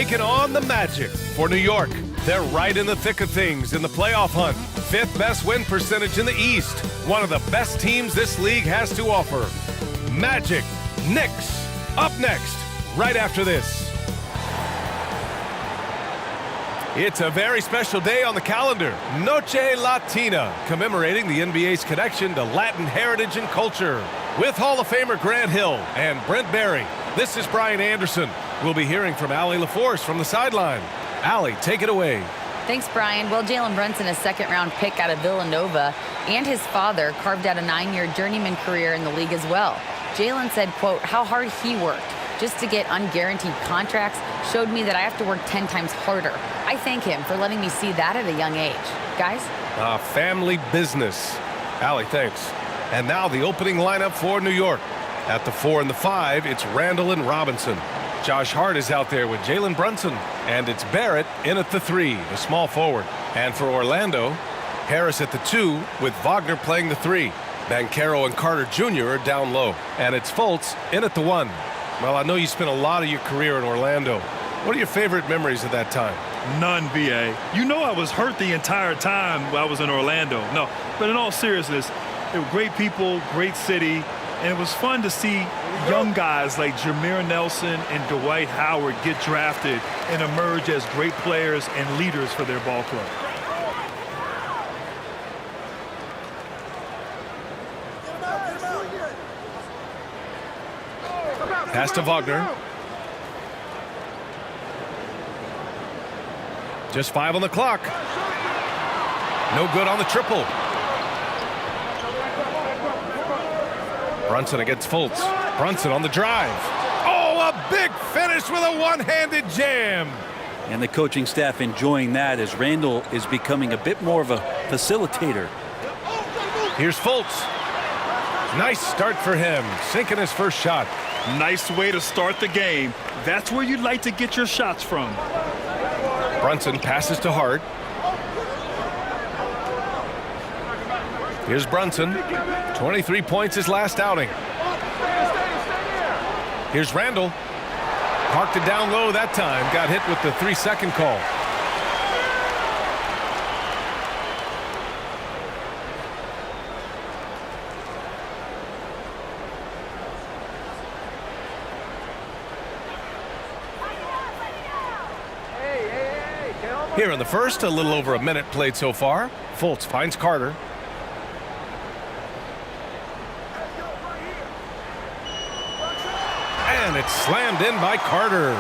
taking on the Magic. For New York, they're right in the thick of things in the playoff hunt. 5th best win percentage in the East. One of the best teams this league has to offer. Magic, Knicks, up next, right after this. It's a very special day on the calendar, Noche Latina, commemorating the NBA's connection to Latin heritage and culture. With Hall of Famer Grant Hill and Brent Barry, this is Brian Anderson. We'll be hearing from Allie LaForce from the sideline. Allie, take it away. Thanks, Brian. Well, Jalen Brunson, a second-round pick out of Villanova, and his father carved out a 9-year journeyman career in the league as well. Jalen said, quote, how hard he worked just to get unguaranteed contracts showed me that I have to work 10 times harder. I thank him for letting me see that at a young age. Guys? Family business. Allie, thanks. And now the opening lineup for New York. At the 4 and the 5, it's Randall and Robinson. Josh Hart is out there with Jalen Brunson. And it's Barrett in at the 3, the small forward. And for Orlando, Harris at the 2 with Wagner playing the 3. Banchero and Carter Jr. are down low. And it's Fultz in at the 1. Well, I know you spent a lot of your career in Orlando. What are your favorite memories of that time? None, B.A. You know I was hurt the entire time while I was in Orlando. No, but in all seriousness, they were great people, great city, and it was fun to see young guys like Jameer Nelson and Dwight Howard get drafted and emerge as great players and leaders for their ball club. Pass to Wagner. Just 5 on the clock. No good on the triple. Brunson against Fultz. Brunson on the drive. Oh, a big finish with a one-handed jam. And the coaching staff enjoying that as Randall is becoming a bit more of a facilitator. Here's Fultz. Nice start for him, sinking his first shot. Nice way to start the game. That's where you'd like to get your shots from. Brunson passes to Hart. Here's Brunson. 23 points his last outing. Here's Randall. Parked it down low that time. Got hit with the 3-second call. Here in the first, a little over a minute played so far. Fultz finds Carter. And it's slammed in by Carter.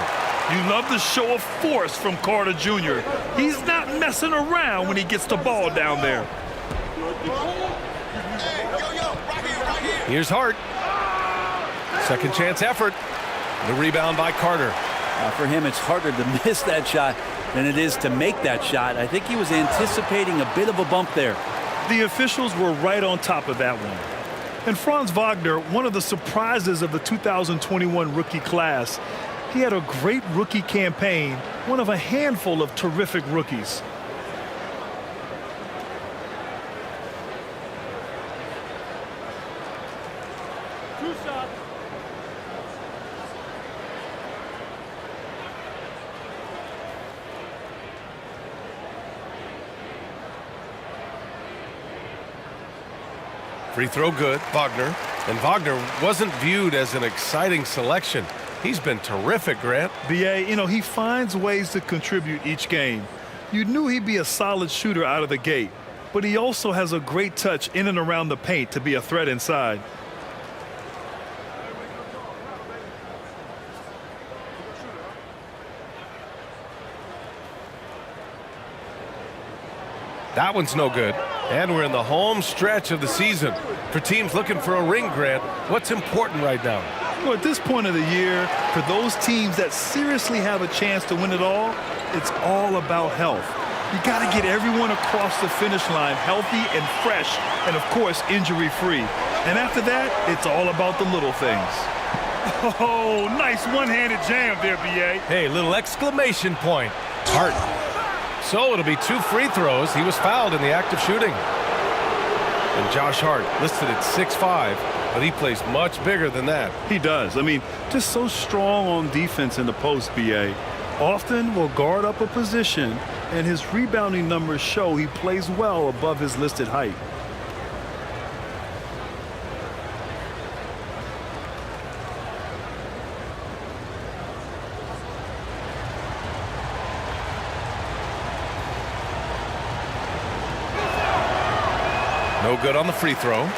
You love the show of force from Carter Jr. He's not messing around when he gets the ball down there. Here's Hart. Second chance effort. The rebound by Carter. For him, it's harder to miss that shot than it is to make that shot. I think he was anticipating a bit of a bump there. The officials were right on top of that one. And Franz Wagner, one of the surprises of the 2021 rookie class, he had a great rookie campaign, one of a handful of terrific rookies. Free throw good, Wagner. And Wagner wasn't viewed as an exciting selection. He's been terrific, Grant. B.A., you know, he finds ways to contribute each game. You knew he'd be a solid shooter out of the gate, but he also has a great touch in and around the paint to be a threat inside. That one's no good. And we're in the home stretch of the season. For teams looking for a ring, Grant, what's important right now? Well, at this point of the year, for those teams that seriously have a chance to win it all, it's all about health. You got to get everyone across the finish line healthy and fresh and, of course, injury-free. And after that, it's all about the little things. Oh, nice one-handed jam there, B.A. Hey, little exclamation point. Hart. So it'll be 2 free throws. He was fouled in the act of shooting. And Josh Hart listed at 6'5", but he plays much bigger than that. He does. I mean, just so strong on defense in the post, B.A. often will guard up a position, and his rebounding numbers show he plays well above his listed height. No good on the free throw.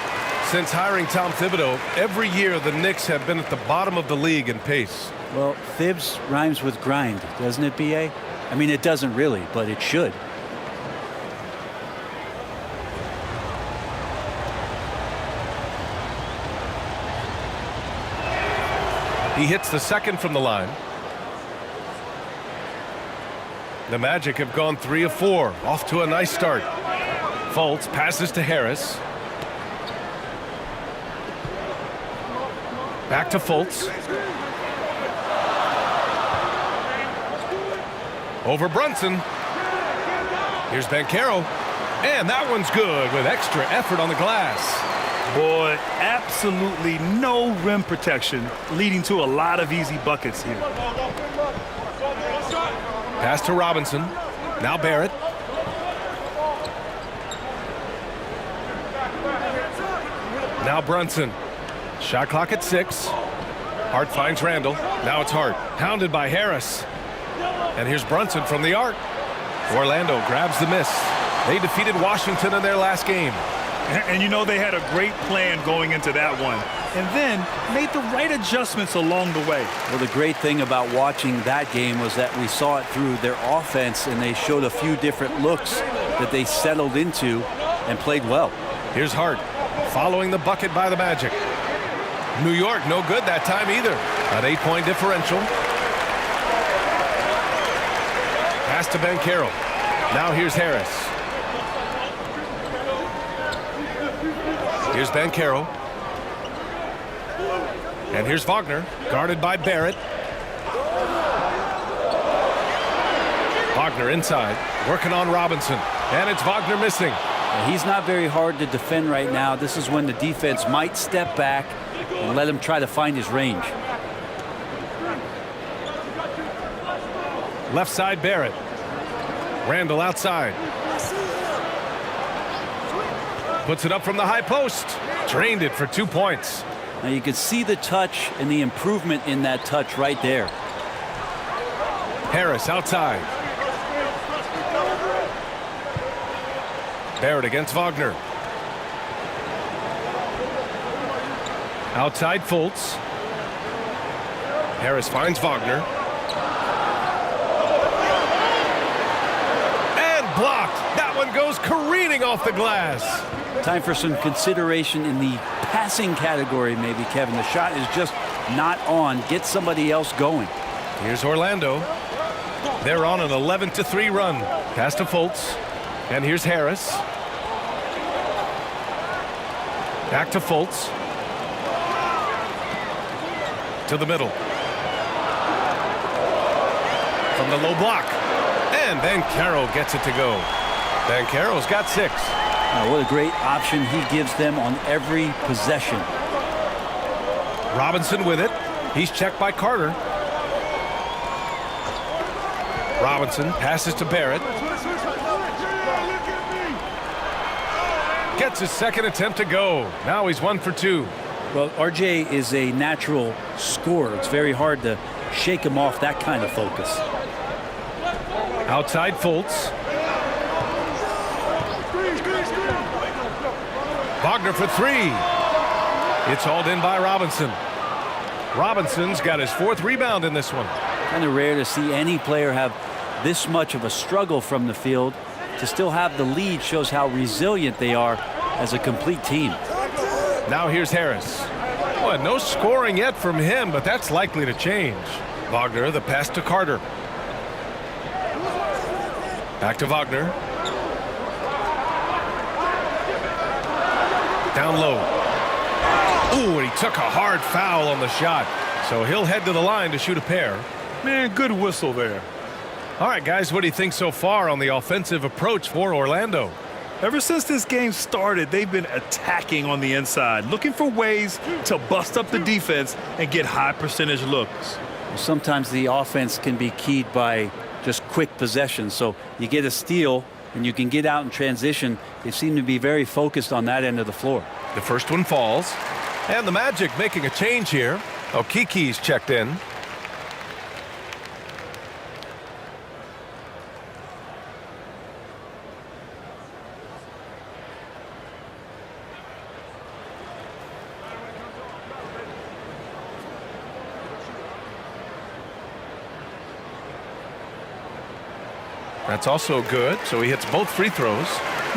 Since hiring Tom Thibodeau, every year the Knicks have been at the bottom of the league in pace. Well, Thibs rhymes with grind, doesn't it, B.A.? I mean, it doesn't really, but it should. He hits the second from the line. The Magic have gone 3 of 4, off to a nice start. Fultz passes to Harris. Back to Fultz. Over Brunson. Here's Banchero. And that one's good with extra effort on the glass. Boy, absolutely no rim protection, leading to a lot of easy buckets here. Pass to Robinson. Now Barrett. Now Brunson. Shot clock at 6. Hart finds Randall. Now it's Hart. Hounded by Harris. And here's Brunson from the arc. Orlando grabs the miss. They defeated Washington in their last game. And you know they had a great plan going into that one. And then made the right adjustments along the way. Well, the great thing about watching that game was that we saw it through their offense, and they showed a few different looks that they settled into and played well. Here's Hart following the bucket by the Magic. New York no good that time either. An 8-point differential. Pass to Banchero. Now here's Harris. Here's Banchero. And here's Wagner, guarded by Barrett. Wagner inside, working on Robinson. And it's Wagner missing. He's not very hard to defend right now. This is when the defense might step back and let him try to find his range. Left side, Barrett. Randall outside. Puts it up from the high post. Drained it for 2 points. Now you can see the touch and the improvement in that touch right there. Harris outside. Barrett against Wagner. Outside Fultz. Harris finds Wagner. And blocked. That one goes careening off the glass. Time for some consideration in the passing category, maybe, Kevin. The shot is just not on. Get somebody else going. Here's Orlando. They're on an 11-3 run. Pass to Fultz. And here's Harris. Back to Fultz. To the middle. From the low block. And Banchero gets it to go. Banchero's got 6. What a great option he gives them on every possession. Robinson with it. He's checked by Carter. Robinson passes to Barrett. Gets his second attempt to go. Now he's 1 for 2. Well, RJ is a natural scorer. It's very hard to shake him off that kind of focus. Outside Fultz. Wagner for 3. It's hauled in by Robinson. Robinson's got his 4th rebound in this one. Kind of rare to see any player have this much of a struggle from the field. To still have the lead shows how resilient they are as a complete team. Now here's Harris. Well, no scoring yet from him, but that's likely to change. Wagner, the pass to Carter. Back to Wagner. Down low. Ooh, and he took a hard foul on the shot. So he'll head to the line to shoot a pair. Man, good whistle there. All right, guys, what do you think so far on the offensive approach for Orlando? Ever since this game started, they've been attacking on the inside, looking for ways to bust up the defense and get high percentage looks. Sometimes the offense can be keyed by just quick possession. So you get a steal and you can get out in transition. They seem to be very focused on that end of the floor. The first one falls. And the Magic making a change here. Okiki's checked in. That's also good, so he hits both free throws.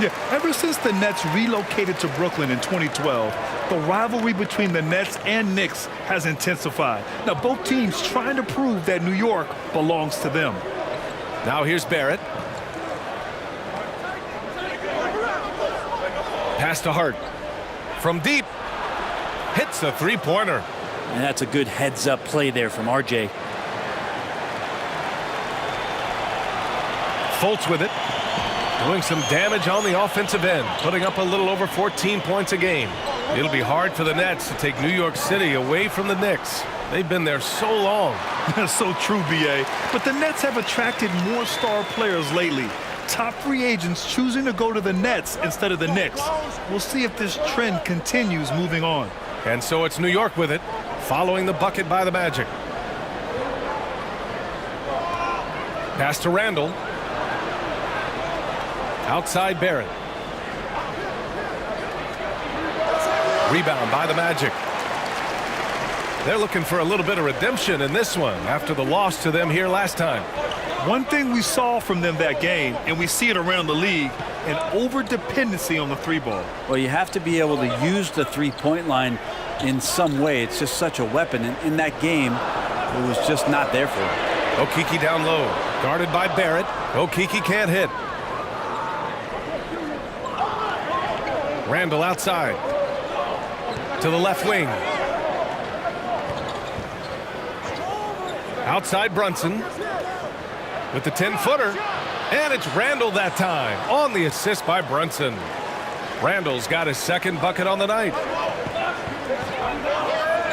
Yeah, ever since the Nets relocated to Brooklyn in 2012, the rivalry between the Nets and Knicks has intensified. Now, both teams trying to prove that New York belongs to them. Now here's Barrett. Pass to Hart. From deep. Hits a three-pointer. And that's a good heads-up play there from RJ. Fultz with it. Doing some damage on the offensive end. Putting up a little over 14 points a game. It'll be hard for the Nets to take New York City away from the Knicks. They've been there so long. That's so true, B.A. But the Nets have attracted more star players lately. Top free agents choosing to go to the Nets instead of the Knicks. We'll see if this trend continues moving on. And so it's New York with it, following the bucket by the Magic. Pass to Randall. Outside Barrett. Rebound by the Magic. They're looking for a little bit of redemption in this one after the loss to them here last time. One thing we saw from them that game, and we see it around the league, an over-dependency on the three ball. Well, you have to be able to use the three-point line in some way. It's just such a weapon. And in that game, it was just not there for him. Okiki down low. Guarded by Barrett. Okiki can't hit. Randall outside. To the left wing. Outside Brunson. With the 10-footer. And it's Randall that time. On the assist by Brunson. Randall's got his second bucket on the night.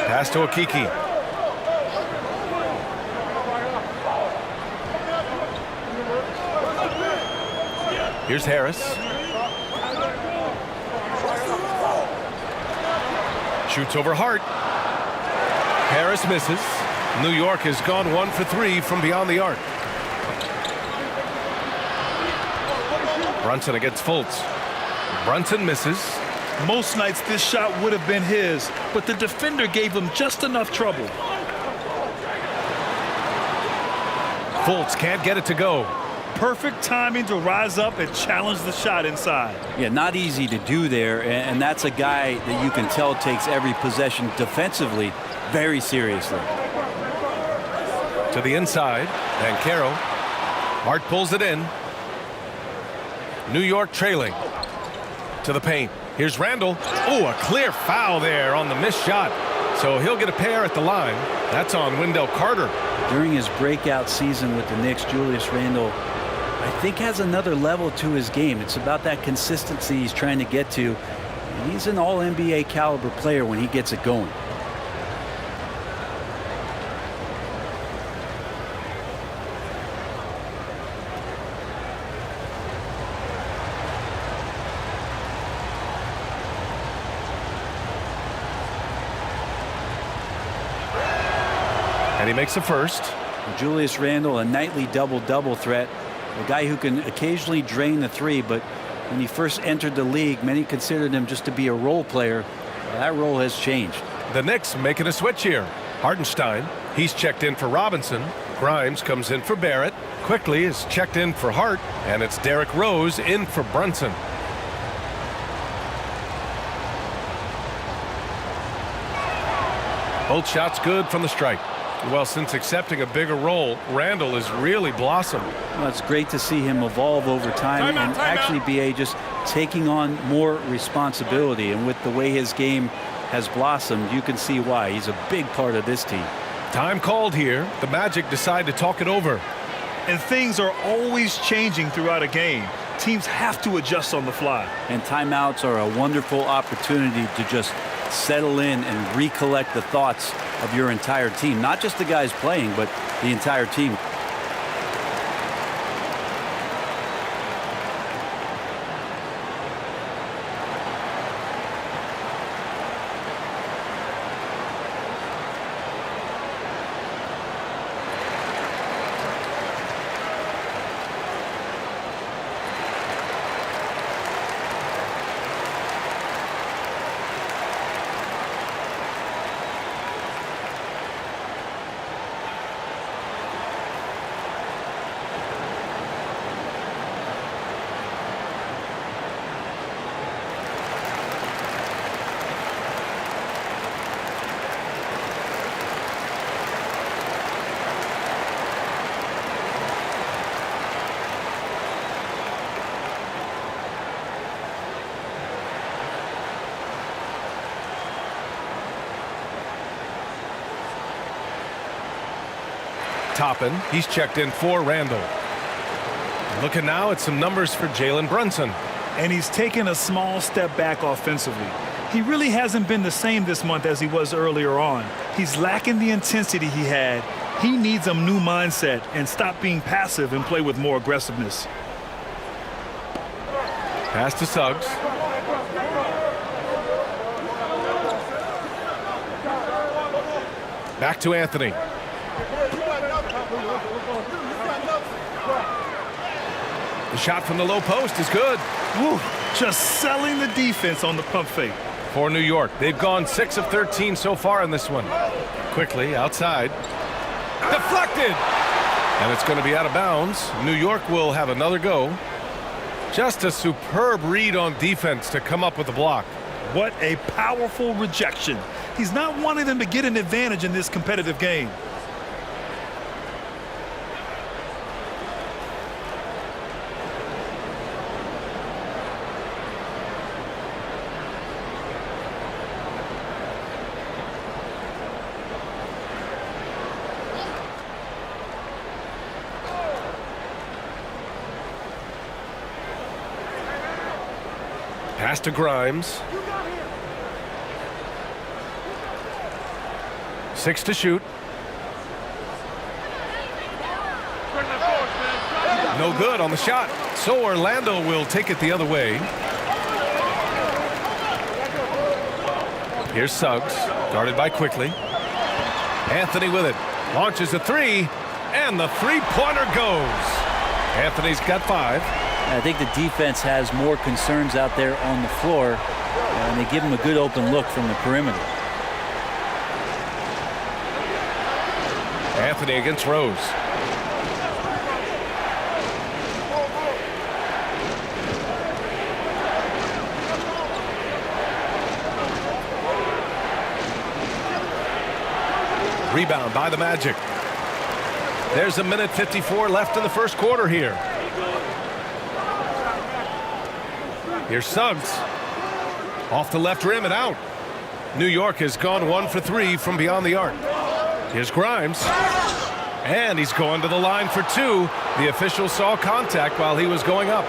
Pass to Okiki. Here's Harris. Shoots over Hart. Harris misses. New York has gone 1 for 3 from beyond the arc. Brunson against Fultz. Brunson misses. Most nights this shot would have been his, but the defender gave him just enough trouble. Fultz can't get it to go. Perfect timing to rise up and challenge the shot inside. Yeah, not easy to do there, and that's a guy that you can tell takes every possession defensively very seriously. To the inside, and Caro. Hart pulls it in. New York trailing. To the paint. Here's Randall. Oh, a clear foul there on the missed shot. So he'll get a pair at the line. That's on Wendell Carter. During his breakout season with the Knicks, Julius Randle, I think, has another level to his game. It's about that consistency he's trying to get to. And he's an all-NBA caliber player when he gets it going. And he makes a first. Julius Randle, a nightly double-double threat. A guy who can occasionally drain the three, but when he first entered the league, many considered him just to be a role player. Well, that role has changed. The Knicks making a switch here. Hartenstein, he's checked in for Robinson. Grimes comes in for Barrett. Quickly is checked in for Hart, and it's Derrick Rose in for Brunson. Both shots good from the stripe. Well, since accepting a bigger role, Randall has really blossomed. Well, it's great to see him evolve over time and actually be just taking on more responsibility. And with the way his game has blossomed, you can see why. He's a big part of this team. Time called here. The Magic decide to talk it over. And things are always changing throughout a game. Teams have to adjust on the fly. And timeouts are a wonderful opportunity to just settle in and recollect the thoughts of your entire team. Not just the guys playing, but the entire team. Toppin, he's checked in for Randall. Looking now at some numbers for Jalen Brunson. And he's taken a small step back offensively. He really hasn't been the same this month as he was earlier on. He's lacking the intensity he had. He needs a new mindset and stop being passive and play with more aggressiveness. Pass to Suggs. Back to Anthony. The shot from the low post is good. Woo, just selling the defense on the pump fake. For New York, they've gone 6 of 13 so far in this one. Quickly outside. Deflected. And it's going to be out of bounds. New York will have another go. Just a superb read on defense to come up with the block. What a powerful rejection. He's not wanting them to get an advantage in this competitive game. Pass to Grimes. 6 to shoot. No good on the shot. So Orlando will take it the other way. Here's Suggs, guarded by Quickly. Anthony with it. Launches a three, and the three-pointer goes. Anthony's got 5. I think the defense has more concerns out there on the floor, and they give him a good open look from the perimeter. Anthony against Rose. Rebound by the Magic. There's 1:54 left in the first quarter here. Here's Suggs. Off the left rim and out. New York has gone 1 for 3 from beyond the arc. Here's Grimes. And he's going to the line for 2. The official saw contact while he was going up.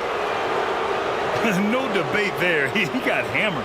No debate there. He got hammered.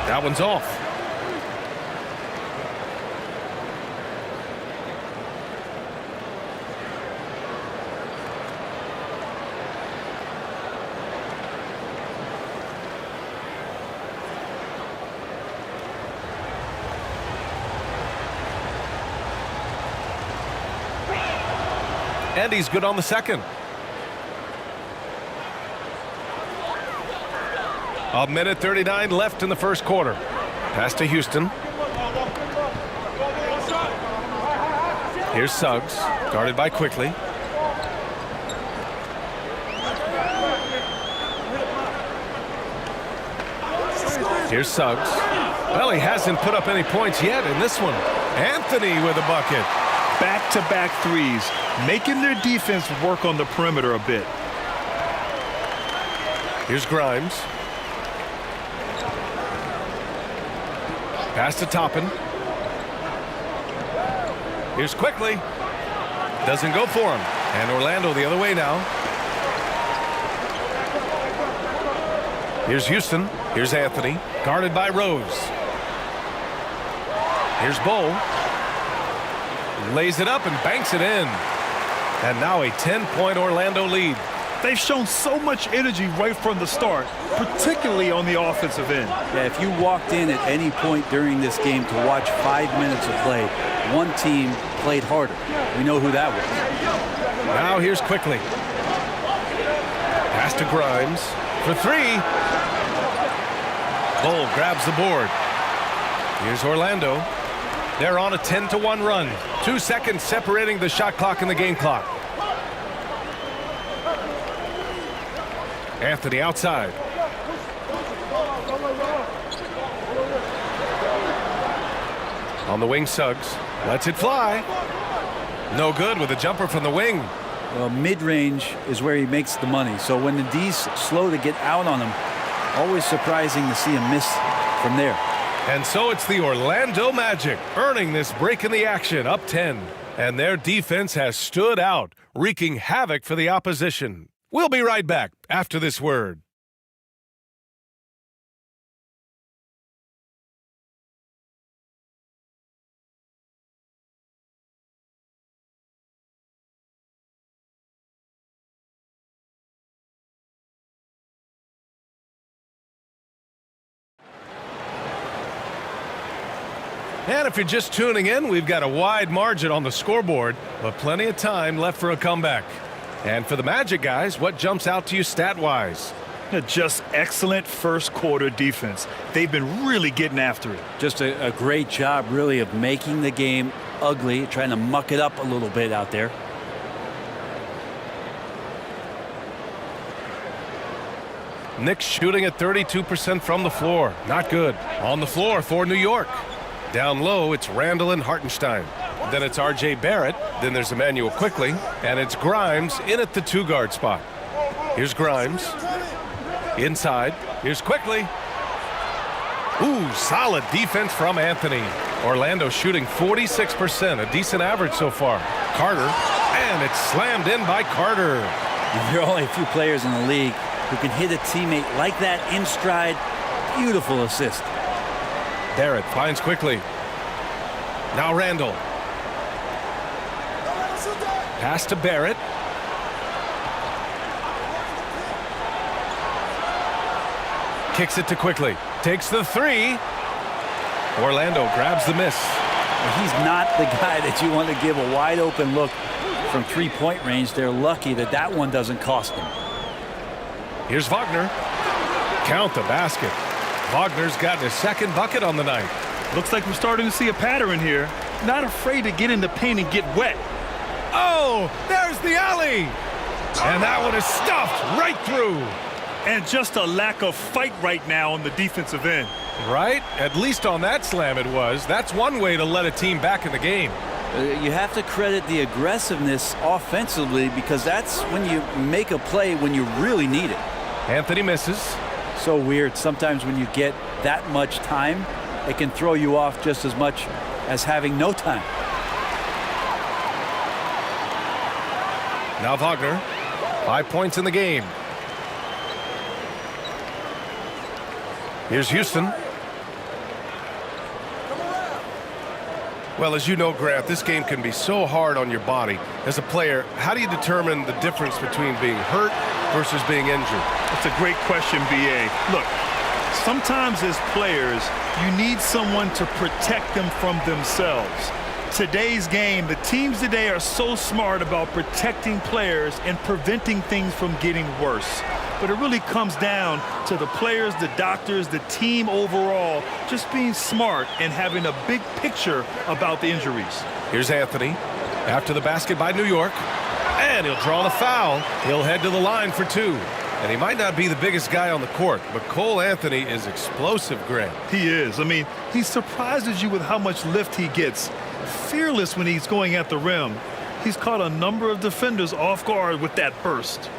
That one's off. And he's good on the second. 1:39 left in the first quarter. Pass to Houston. Here's Suggs, guarded by Quickly. Here's Suggs. Well, he hasn't put up any points yet in this one. Anthony with a bucket. Back-to-back threes, making their defense work on the perimeter a bit. Here's Grimes. Pass to Toppin. Here's Quickly. Doesn't go for him. And Orlando the other way now. Here's Houston. Here's Anthony. Guarded by Rose. Here's Bull. Lays it up and banks it in. And now a 10-point Orlando lead. They've shown so much energy right from the start, particularly on the offensive end. Yeah, if you walked in at any point during this game to watch 5 minutes of play, one team played harder. We know who that was. Now here's Quickly. Pass to Grimes for three. Bull grabs the board. Here's Orlando. They're on a 10-1 run. 2 seconds separating the shot clock and the game clock. Anthony outside. On the wing, Suggs lets it fly. No good with a jumper from the wing. Well, mid-range is where he makes the money. So when the D's slow to get out on him, always surprising to see him miss from there. And so it's the Orlando Magic earning this break in the action, up 10. And their defense has stood out, wreaking havoc for the opposition. We'll be right back after this word. And if you're just tuning in, we've got a wide margin on the scoreboard, but plenty of time left for a comeback. And for the Magic guys, what jumps out to you stat-wise? Just excellent first quarter defense. They've been really getting after it. Just a great job, really, of making the game ugly, trying to muck it up a little bit out there. Knicks shooting at 32% from the floor. Not good. On the floor for New York. Down low, it's Randall and Hartenstein. Then it's R.J. Barrett. Then there's Emmanuel Quickly. And it's Grimes in at the 2-guard spot. Here's Grimes. Inside. Here's Quickly. Ooh, solid defense from Anthony. Orlando shooting 46%, a decent average so far. Carter. And it's slammed in by Carter. There are only a few players in the league who can hit a teammate like that in stride. Beautiful assist. Barrett finds Quickly. Now Randall. Pass to Barrett. Kicks it to Quickly. Takes the three. Orlando grabs the miss. He's not the guy that you want to give a wide open look from three-point range. They're lucky that that one doesn't cost them. Here's Wagner. Count the basket. Wagner's gotten his second bucket on the night. Looks like we're starting to see a pattern here. Not afraid to get in the paint and get wet. Oh, there's the alley. And that one is stuffed right through. And just a lack of fight right now on the defensive end. Right? At least on that slam it was. That's one way to let a team back in the game. You have to credit the aggressiveness offensively because that's when you make a play when you really need it. Anthony misses. So weird. Sometimes when you get that much time, it can throw you off just as much as having no time. Now Wagner. 5 points in the game. Here's Houston. Well, as you know, Grant, this game can be so hard on your body. As a player, how do you determine the difference between being hurt versus being injured? That's a great question, B.A. Look, sometimes as players, you need someone to protect them from themselves. Today's game, the teams today are so smart about protecting players and preventing things from getting worse. But it really comes down to the players, the doctors, the team overall, just being smart and having a big picture about the injuries. Here's Anthony after the basket by New York. And he'll draw the foul. He'll head to the line for two. And he might not be the biggest guy on the court, but Cole Anthony is explosive, Greg. He is. I mean, he surprises you with how much lift he gets. Fearless when he's going at the rim. He's caught a number of defenders off guard with that burst.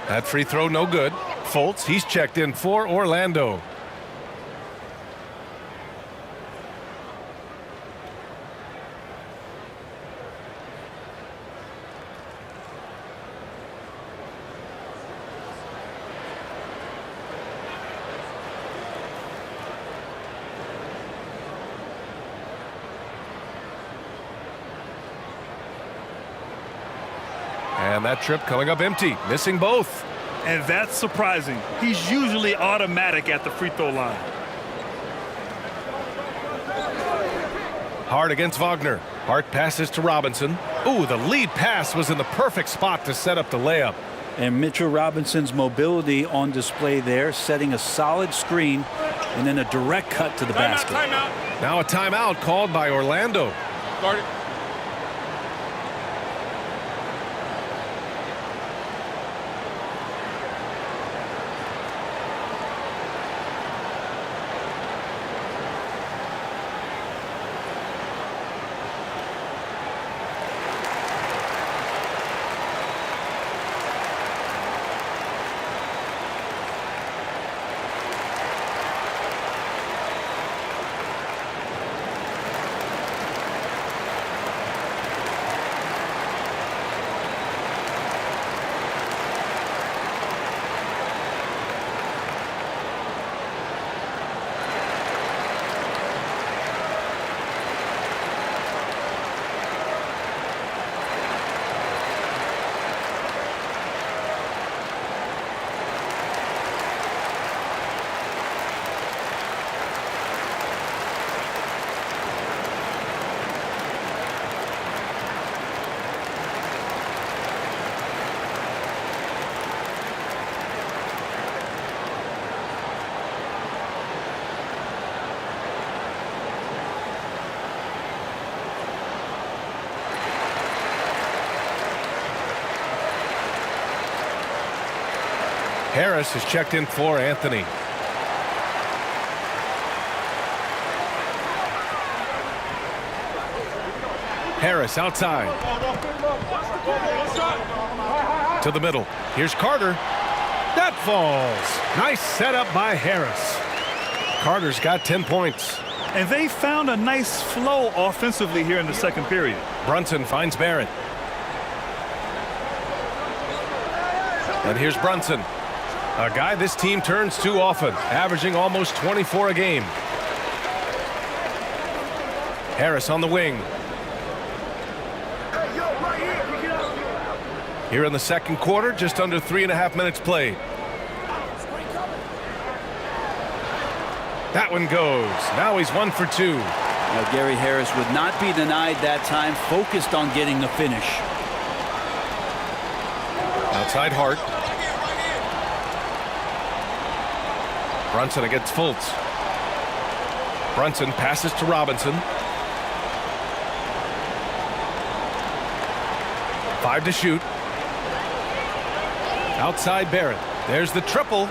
That free throw no good. Fultz, he's checked in for Orlando. And that trip coming up empty, missing both. And that's surprising. He's usually automatic at the free throw line. Hart against Wagner. Hart passes to Robinson. Ooh, the lead pass was in the perfect spot to set up the layup. And Mitchell Robinson's mobility on display there, setting a solid screen and then a direct cut to the basket. Timeout. Now a timeout called by Orlando. Start it. Harris has checked in for Anthony. Harris outside. To the middle. Here's Carter. That falls. Nice setup by Harris. Carter's got 10 points. And they found a nice flow offensively here in the second period. Brunson finds Barrett. And here's Brunson. A guy this team turns to often, averaging almost 24 a game. Harris on the wing. Here in the second quarter, just under 3.5 minutes played. That one goes. Now he's 1 for 2. Now Gary Harris would not be denied that time, focused on getting the finish. Outside Hart. Brunson against Fultz. Brunson passes to Robinson. 5 to shoot. Outside Barrett. There's the triple.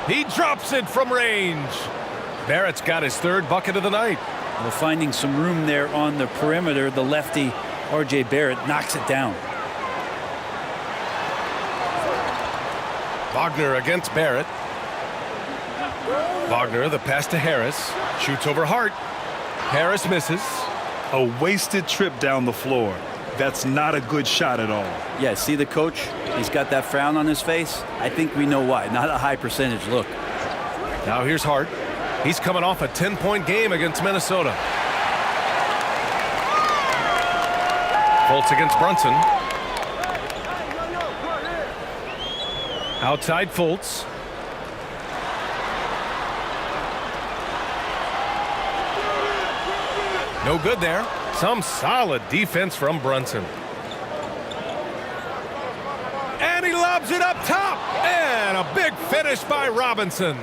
He drops it from range. Barrett's got his third bucket of the night. Well, finding some room there on the perimeter, the lefty R.J. Barrett knocks it down. Wagner against Barrett. Wagner, the pass to Harris. Shoots over Hart. Harris misses. A wasted trip down the floor. That's not a good shot at all. Yeah, see the coach? He's got that frown on his face. I think we know why. Not a high percentage look. Now here's Hart. He's coming off a 10-point game against Minnesota. Fultz against Brunson. Outside Fultz. No good there. Some solid defense from Brunson. lobs it up top. And a big finish by Robinson.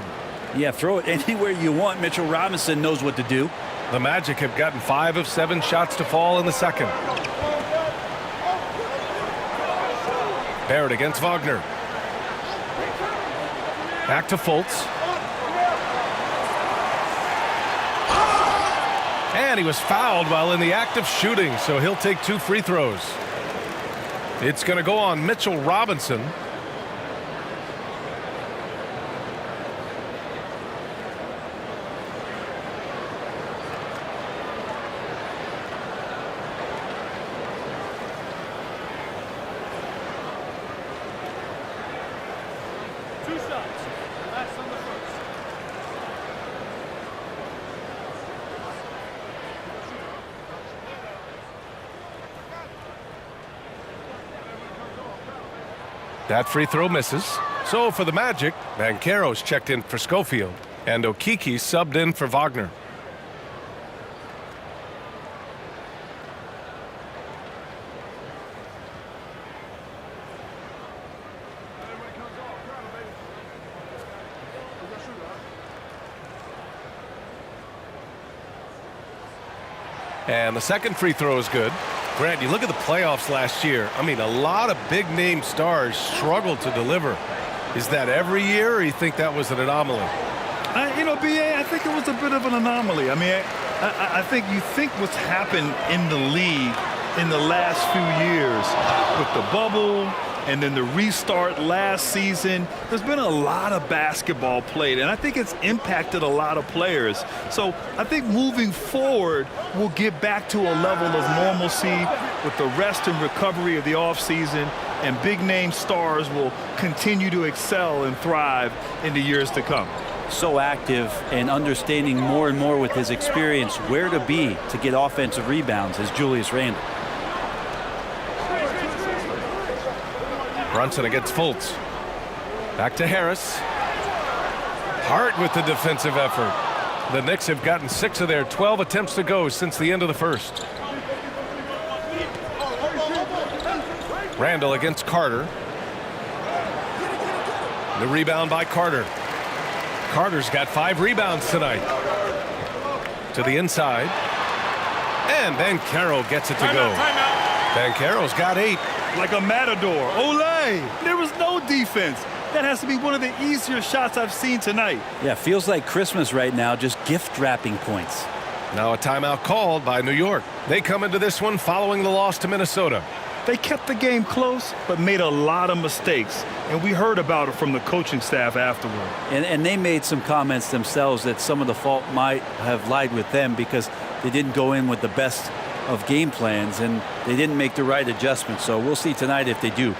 Yeah, throw it anywhere you want. Mitchell Robinson knows what to do. The Magic have gotten 5 of 7 shots to fall in the second. Barrett against Wagner. Back to Fultz. And he was fouled while in the act of shooting, so he'll take 2 free throws. It's going to go on Mitchell Robinson. That free throw misses. So for the Magic, Banchero's checked in for Schofield, and Okeke subbed in for Wagner. And the second free throw is good. Grant, you look at the playoffs last year. I mean, a lot of big-name stars struggled to deliver. Is that every year, or you think that was an anomaly? B.A., I think it was a bit of an anomaly. I mean, I think you think what's happened in the league in the last few years with the bubble and then the restart last season, there's been a lot of basketball played, and I think it's impacted a lot of players. So I think moving forward, we'll get back to a level of normalcy with the rest and recovery of the offseason, and big-name stars will continue to excel and thrive in the years to come. So active and understanding more and more with his experience where to be to get offensive rebounds is Julius Randle. Brunson against Fultz. Back to Harris. Hart with the defensive effort. The Knicks have gotten 6 of their 12 attempts to go since the end of the first. Randle against Carter. The rebound by Carter. Carter's got 5 rebounds tonight. To the inside. And Banchero gets it to go. Banchero's got 8. Like a matador. Olé! There was no defense. That has to be one of the easier shots I've seen tonight. Yeah, feels like Christmas right now, just gift wrapping points. Now a timeout called by New York. They come into this one following the loss to Minnesota. They kept the game close, but made a lot of mistakes. And we heard about it from the coaching staff afterward. And they made some comments themselves that some of the fault might have lied with them because they didn't go in with the best of game plans and they didn't make the right adjustments. So we'll see tonight if they do.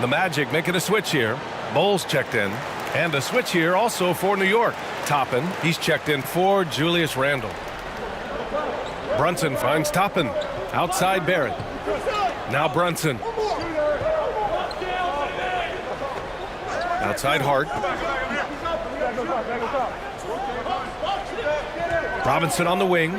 The Magic making a switch here. Bowles checked in. And a switch here also for New York. Toppin, he's checked in for Julius Randle. Brunson finds Toppin. Outside Barrett. Now Brunson. Outside Hart. Robinson on the wing.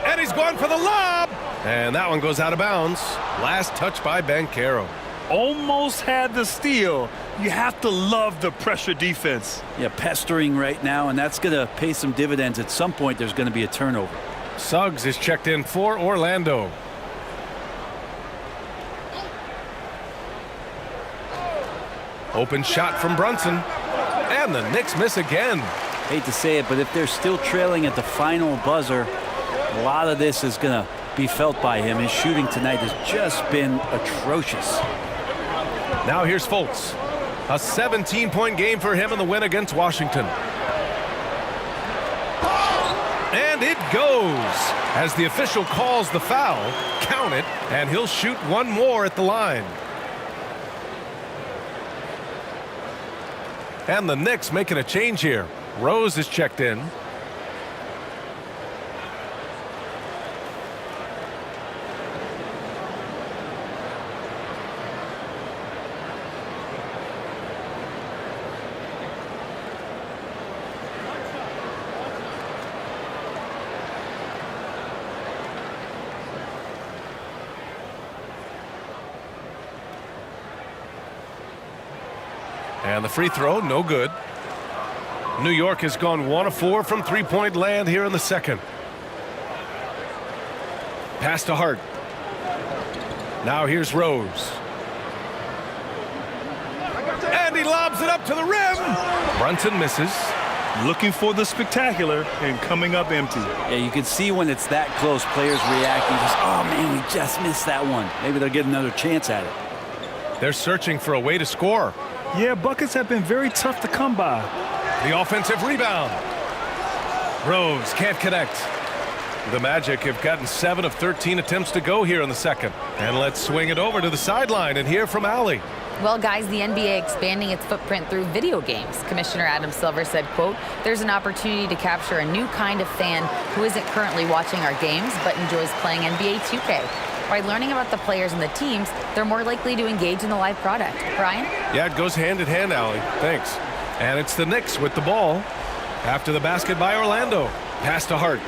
And he's going for the lob. And that one goes out of bounds. Last touch by Banchero. Almost had the steal. You have to love the pressure defense. Yeah, pestering right now, and that's going to pay some dividends. At some point, there's going to be a turnover. Suggs is checked in for Orlando. Open shot from Brunson. And the Knicks miss again. Hate to say it, but if they're still trailing at the final buzzer, A lot of this is going to be felt by him. His shooting tonight has just been atrocious. Now here's Fultz. A 17-point game for him in the win against Washington. And it goes as the official calls the foul. Count it, and he'll shoot one more at the line. And the Knicks making a change here. Rose is checked in. And the free throw, no good. New York has gone 1 of 4 from three-point land here in the second. Pass to Hart. Now here's Rose. And he lobs it up to the rim. Brunson misses. Looking for the spectacular and coming up empty. Yeah, you can see when it's that close, players reacting. Just, oh, man, we just missed that one. Maybe they'll get another chance at it. They're searching for a way to score. Yeah, buckets have been very tough to come by. The offensive rebound. Rose can't connect. The Magic have gotten 7 of 13 attempts to go here in the second. And let's swing it over to the sideline and hear from Allie. Well, guys, the NBA expanding its footprint through video games. Commissioner Adam Silver said, quote, there's an opportunity to capture a new kind of fan who isn't currently watching our games but enjoys playing NBA 2K. By learning about the players and the teams, they're more likely to engage in the live product. Brian? Yeah, it goes hand in hand, Allie. Thanks. And it's the Knicks with the ball after the basket by Orlando. Pass to Hart.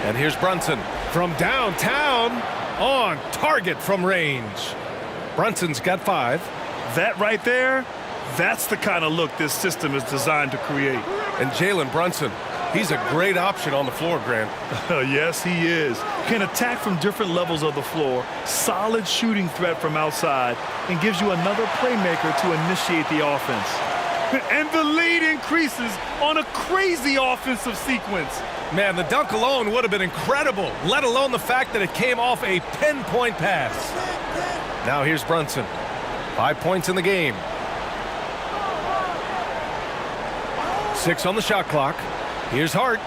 And here's Brunson from downtown on target from range. Brunson's got 5. That right there, that's the kind of look this system is designed to create. And Jalen Brunson, he's a great option on the floor, Grant. Yes, he is. Can attack from different levels of the floor, solid shooting threat from outside, and gives you another playmaker to initiate the offense. And the lead increases on a crazy offensive sequence. Man, the dunk alone would have been incredible, let alone the fact that it came off a 10-point pass. Now here's Brunson. 5 points in the game. 6 on the shot clock. Here's Hart.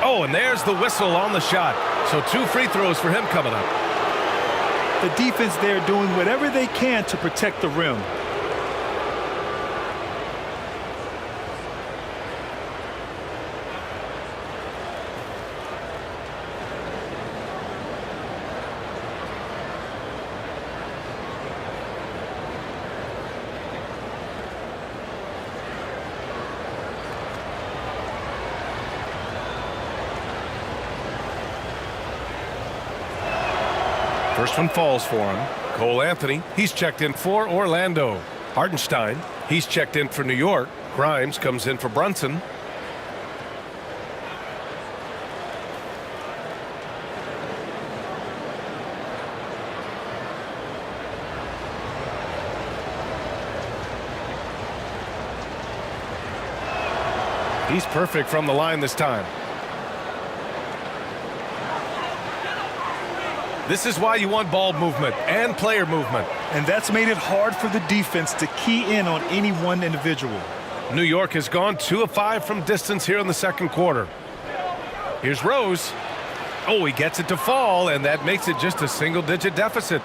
Oh, and there's the whistle on the shot. So 2 free throws for him coming up. The defense there doing whatever they can to protect the rim. First one falls for him. Cole Anthony, he's checked in for Orlando. Hartenstein, he's checked in for New York. Grimes comes in for Brunson. He's perfect from the line this time. This is why you want ball movement and player movement. And that's made it hard for the defense to key in on any one individual. New York has gone 2 of 5 from distance here in the second quarter. Here's Rose. Oh, he gets it to fall, and that makes it just a single-digit deficit.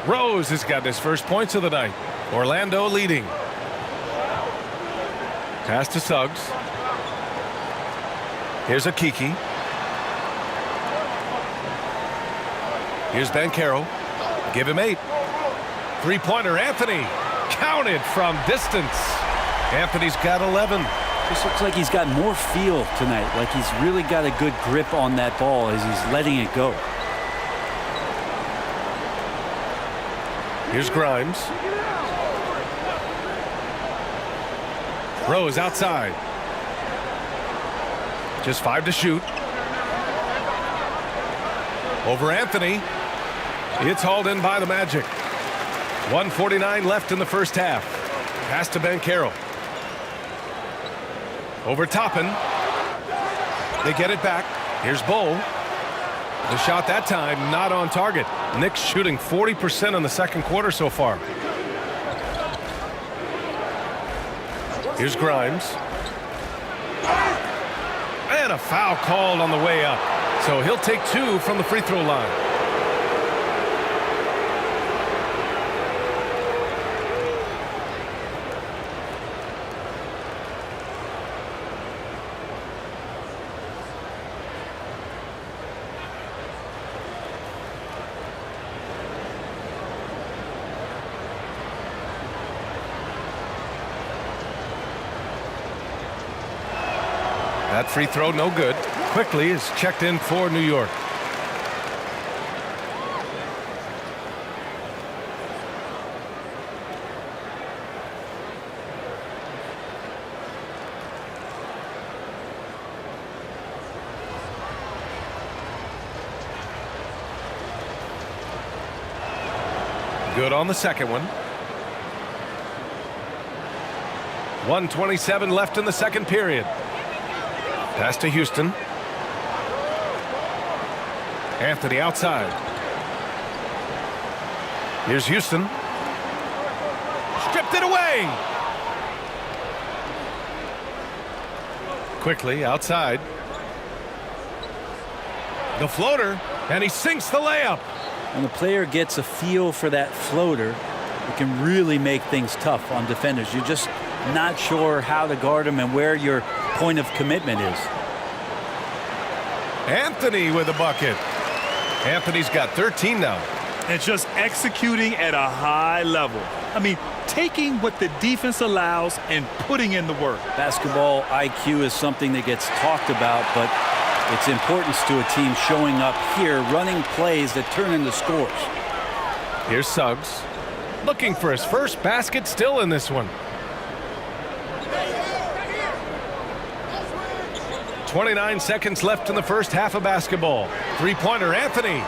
Rose has got his first points of the night. Orlando leading. Pass to Suggs. Here's Akiki. Here's Banchero. Give him 8. Three-pointer, Anthony. Counted from distance. Anthony's got 11. Just looks like he's got more feel tonight. Like he's really got a good grip on that ball as he's letting it go. Here's Grimes. Rose outside. Just 5 to shoot. Over Anthony. It's hauled in by the Magic. 1:49 left in the first half. Pass to Banchero. Over Toppin. They get it back. Here's Bull. The shot that time not on target. Knicks shooting 40% in the second quarter so far. Here's Grimes. And a foul called on the way up. So he'll take 2 from the free throw line. That free throw no good. Quickly is checked in for New York. Good on the second one. 1:27 left in the second period. Pass to Houston. Anthony outside. Here's Houston. Stripped it away. Quickly outside. The floater, and he sinks the layup. When the player gets a feel for that floater, it can really make things tough on defenders. You're just not sure how to guard them and where your point of commitment is. Anthony with a bucket. Anthony's got 13 now. And just executing at a high level. I mean, taking what the defense allows and putting in the work. Basketball IQ is something that gets talked about, but its importance to a team showing up here, running plays that turn into scores. Here's Suggs. Looking for his first basket, still in this one. 29 seconds left in the first half of basketball. Three-pointer, Anthony.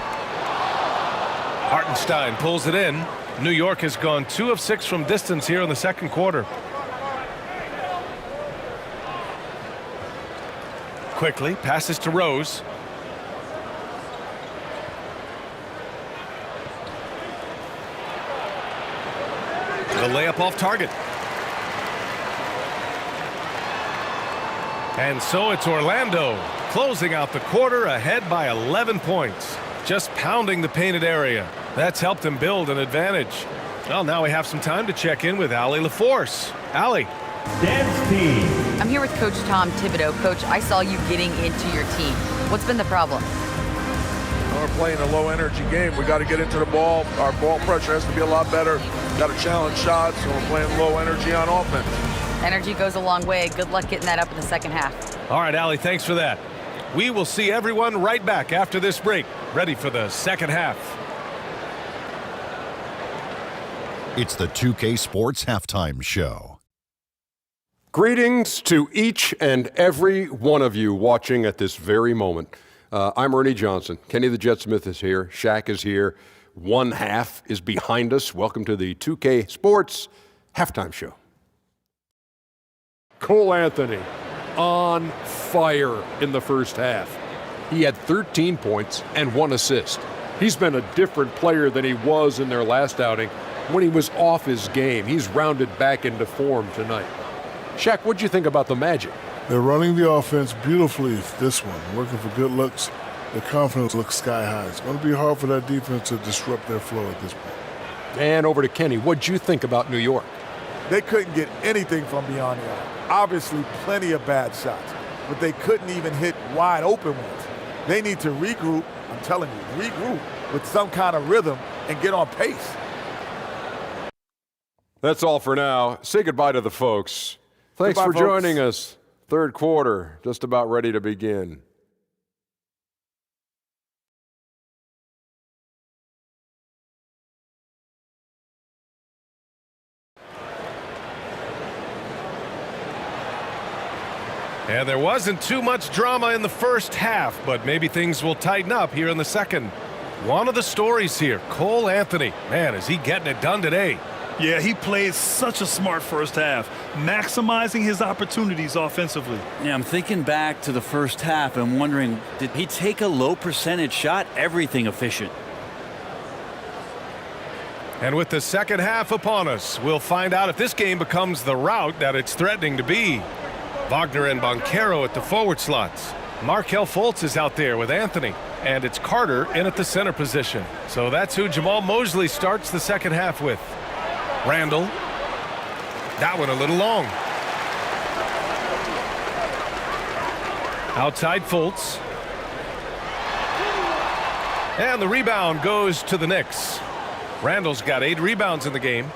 Hartenstein pulls it in. New York has gone 2 of 6 from distance here in the second quarter. Quickly passes to Rose. The layup off target. And so it's Orlando closing out the quarter ahead by 11 points. Just pounding the painted area. That's helped him build an advantage. Well, now we have some time to check in with Allie LaForce. Allie. Dance team. I'm here with Coach Tom Thibodeau. Coach, I saw you getting into your team. What's been the problem? We're playing a low-energy game. We got to get into the ball. Our ball pressure has to be a lot better. Got to challenge shots, so we're playing low energy on offense. Energy goes a long way. Good luck getting that up in the second half. All right, Allie, thanks for that. We will see everyone right back after this break, ready for the second half. It's the 2K Sports Halftime Show. Greetings to each and every one of you watching at this very moment. I'm Ernie Johnson. Kenny the Jet Smith is here. Shaq is here. One half is behind us. Welcome to the 2K Sports Halftime Show. Cole Anthony on fire in the first half. He had 13 points and 1 assist. He's been a different player than he was in their last outing when he was off his game. He's rounded back into form tonight. Shaq, what'd you think about the Magic? They're running the offense beautifully this one, working for good looks. Their confidence looks sky high. It's going to be hard for that defense to disrupt their flow at this point. And over to Kenny. What'd you think about New York? They couldn't get anything from beyond the arc. Obviously, plenty of bad shots, but they couldn't even hit wide open ones. They need to regroup, I'm telling you, regroup with some kind of rhythm and get on pace. That's all for now. Say goodbye to the folks. Thanks Goodbye, for joining us. Third quarter, just about ready to begin. And there wasn't too much drama in the first half, but maybe things will tighten up here in the second. One of the stories here, Cole Anthony. Man, is he getting it done today. Yeah, he played such a smart first half, maximizing his opportunities offensively. Yeah, I'm thinking back to the first half and wondering, did he take a low percentage shot? Everything efficient. And with the second half upon us, we'll find out if this game becomes the rout that it's threatening to be. Wagner and Banchero at the forward slots. Markelle Fultz is out there with Anthony. And it's Carter in at the center position. So that's who Jamal Mosley starts the second half with. Randall. That one a little long. Outside Fultz. And the rebound goes to the Knicks. Randall's got 8 rebounds in the game.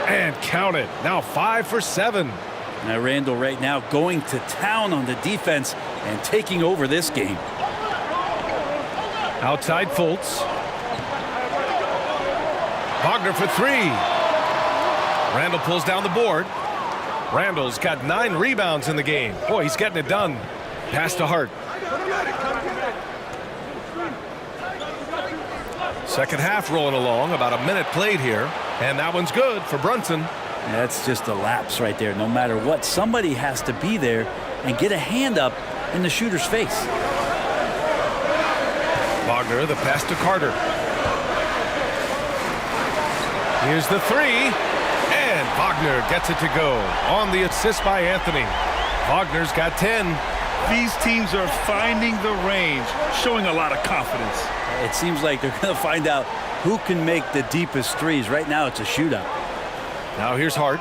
And count it. Now 5 for 7. Now Randall right now going to town on the defense and taking over this game. Outside Fultz. Wagner for 3. Randall pulls down the board. Randall's got 9 rebounds in the game. Boy, he's getting it done. Pass to Hart. Second half rolling along, about a minute played here, and that one's good for Brunson. That's just a lapse right there. No matter what, somebody has to be there and get a hand up in the shooter's face. Wagner, the pass to Carter. Here's the 3, and Wagner gets it to go on the assist by Anthony. Wagner's got 10. These teams are finding the range, showing a lot of confidence. It seems like they're going to find out who can make the deepest threes. Right now, it's a shootout. Now here's Hart.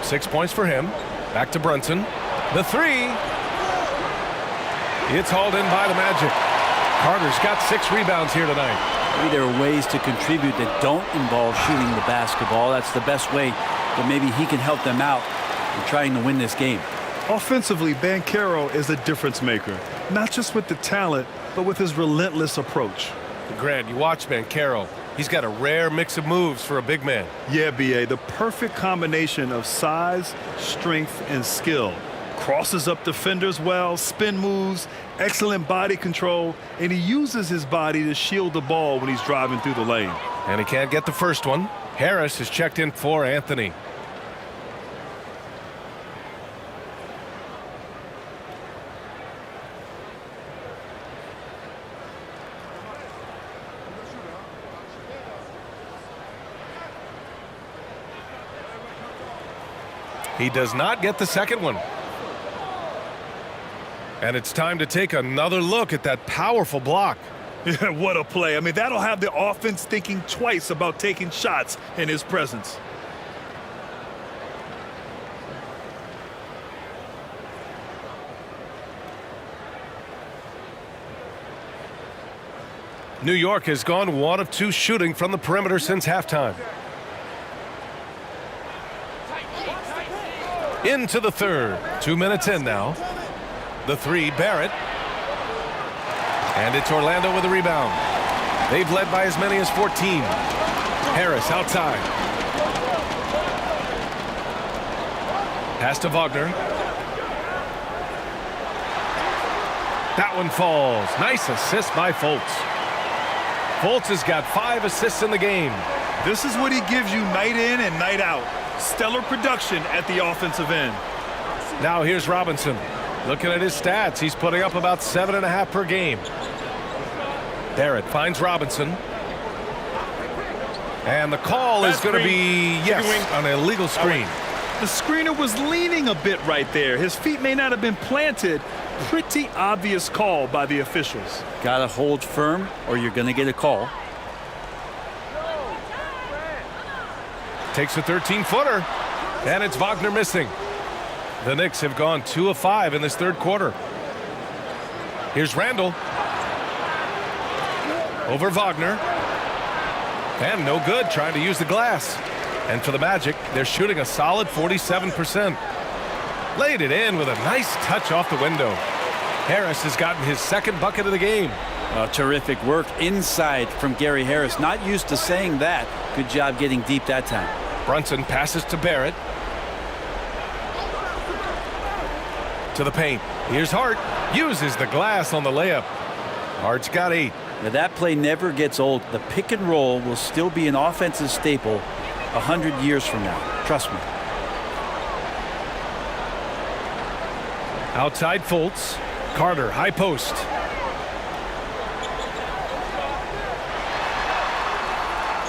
6 points for him. Back to Brunson. The 3. It's hauled in by the Magic. Carter's got 6 rebounds here tonight. Maybe there are ways to contribute that don't involve shooting the basketball. That's the best way that maybe he can help them out in trying to win this game. Offensively, Banchero is a difference maker, not just with the talent, but with his relentless approach. Grant, you watch Banchero. He's got a rare mix of moves for a big man. Yeah, B.A., the perfect combination of size, strength, and skill. Crosses up defenders well, spin moves, excellent body control, and he uses his body to shield the ball when he's driving through the lane. And he can't get the first one. Harris is checked in for Anthony. He does not get the second one. And it's time to take another look at that powerful block. Yeah, what a play. I mean, that'll have the offense thinking twice about taking shots in his presence. New York has gone 1 of 2 shooting from the perimeter since halftime. Into the third. 2 minutes in now. The 3, Barrett. And it's Orlando with a rebound. They've led by as many as 14. Harris outside. Pass to Wagner. That one falls. Nice assist by Fultz. Fultz has got 5 assists in the game. This is what he gives you night in and night out. Stellar production at the offensive end. Now here's Robinson. Looking at his stats, he's putting up about 7.5 per game. Barrett finds Robinson. And the call is going to be, yes, an illegal screen. The screener was leaning a bit right there. His feet may not have been planted. Pretty obvious call by the officials. Got to hold firm or you're going to get a call. Takes a 13-footer, and it's Wagner missing. The Knicks have gone 2 of 5 in this third quarter. Here's Randall. Over Wagner. And no good, trying to use the glass. And for the Magic, they're shooting a solid 47%. Laid it in with a nice touch off the window. Harris has gotten his second bucket of the game. Terrific work inside from Gary Harris. Not used to saying that. Good job getting deep that time. Brunson passes to Barrett. To the paint. Here's Hart. Uses the glass on the layup. Hart's got 8. Now, that play never gets old. The pick and roll will still be an offensive staple 100 years from now. Trust me. Outside Fultz. Carter, high post.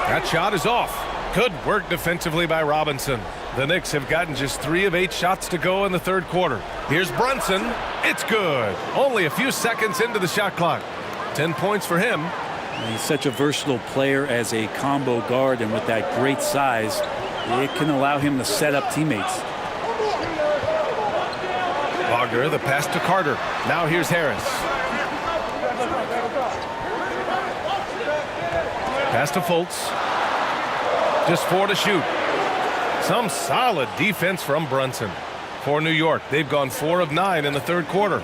That shot is off. Good work defensively by Robinson. The Knicks have gotten just 3 of 8 shots to go in the third quarter. Here's Brunson. It's good. Only a few seconds into the shot clock. 10 points for him. He's such a versatile player as a combo guard, and with that great size, it can allow him to set up teammates. Wagner, the pass to Carter. Now here's Harris. Pass to Fultz. Just 4 to shoot. Some solid defense from Brunson. For New York, they've gone 4 of 9 in the third quarter.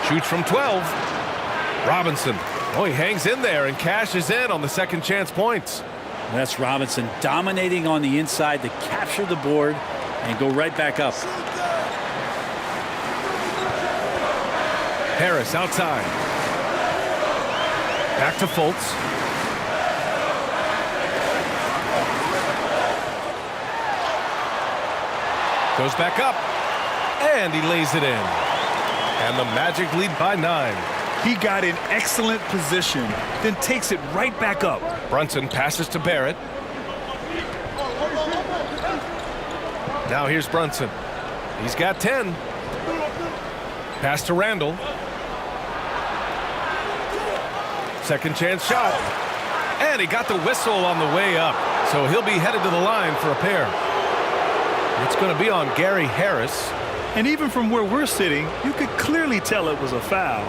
Shoots from 12. Robinson. Oh, he hangs in there and cashes in on the second chance points. That's Robinson dominating on the inside to capture the board and go right back up. Harris outside. Back to Fultz. Goes back up. And he lays it in. And the Magic lead by 9. He got in excellent position, then takes it right back up. Brunson passes to Barrett. Now here's Brunson. He's got 10. Pass to Randall. Second chance shot. And he got the whistle on the way up. So he'll be headed to the line for a pair. It's going to be on Gary Harris. And even from where we're sitting, you could clearly tell it was a foul.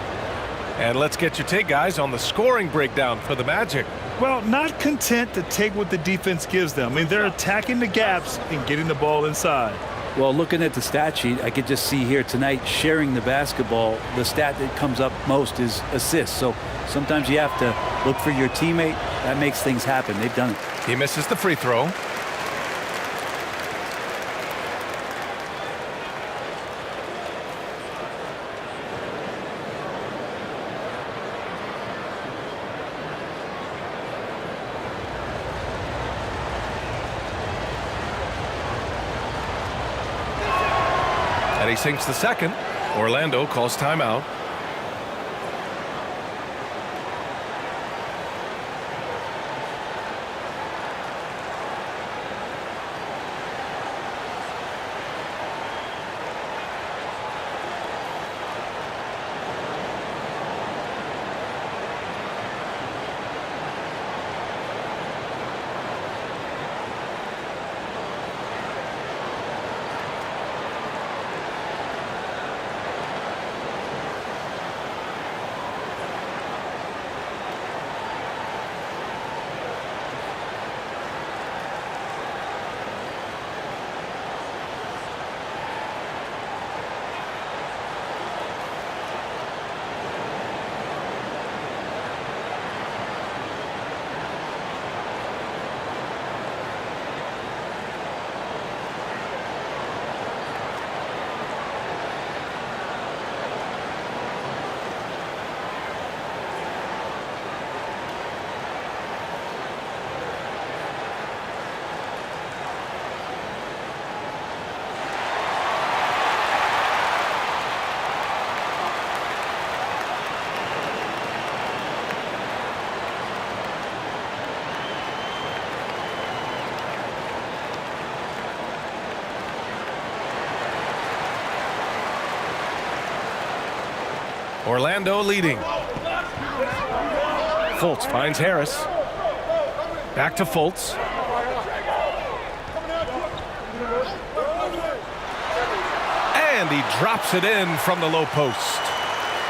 And let's get your take, guys, on the scoring breakdown for the Magic. Well, not content to take what the defense gives them. I mean, they're attacking the gaps and getting the ball inside. Well, looking at the stat sheet, I could just see here tonight sharing the basketball. The stat that comes up most is assists. So sometimes you have to look for your teammate. That makes things happen. They've done it. He misses the free throw. And he sinks the second. Orlando calls timeout. Orlando leading. Fultz finds Harris. Back to Fultz. And he drops it in from the low post.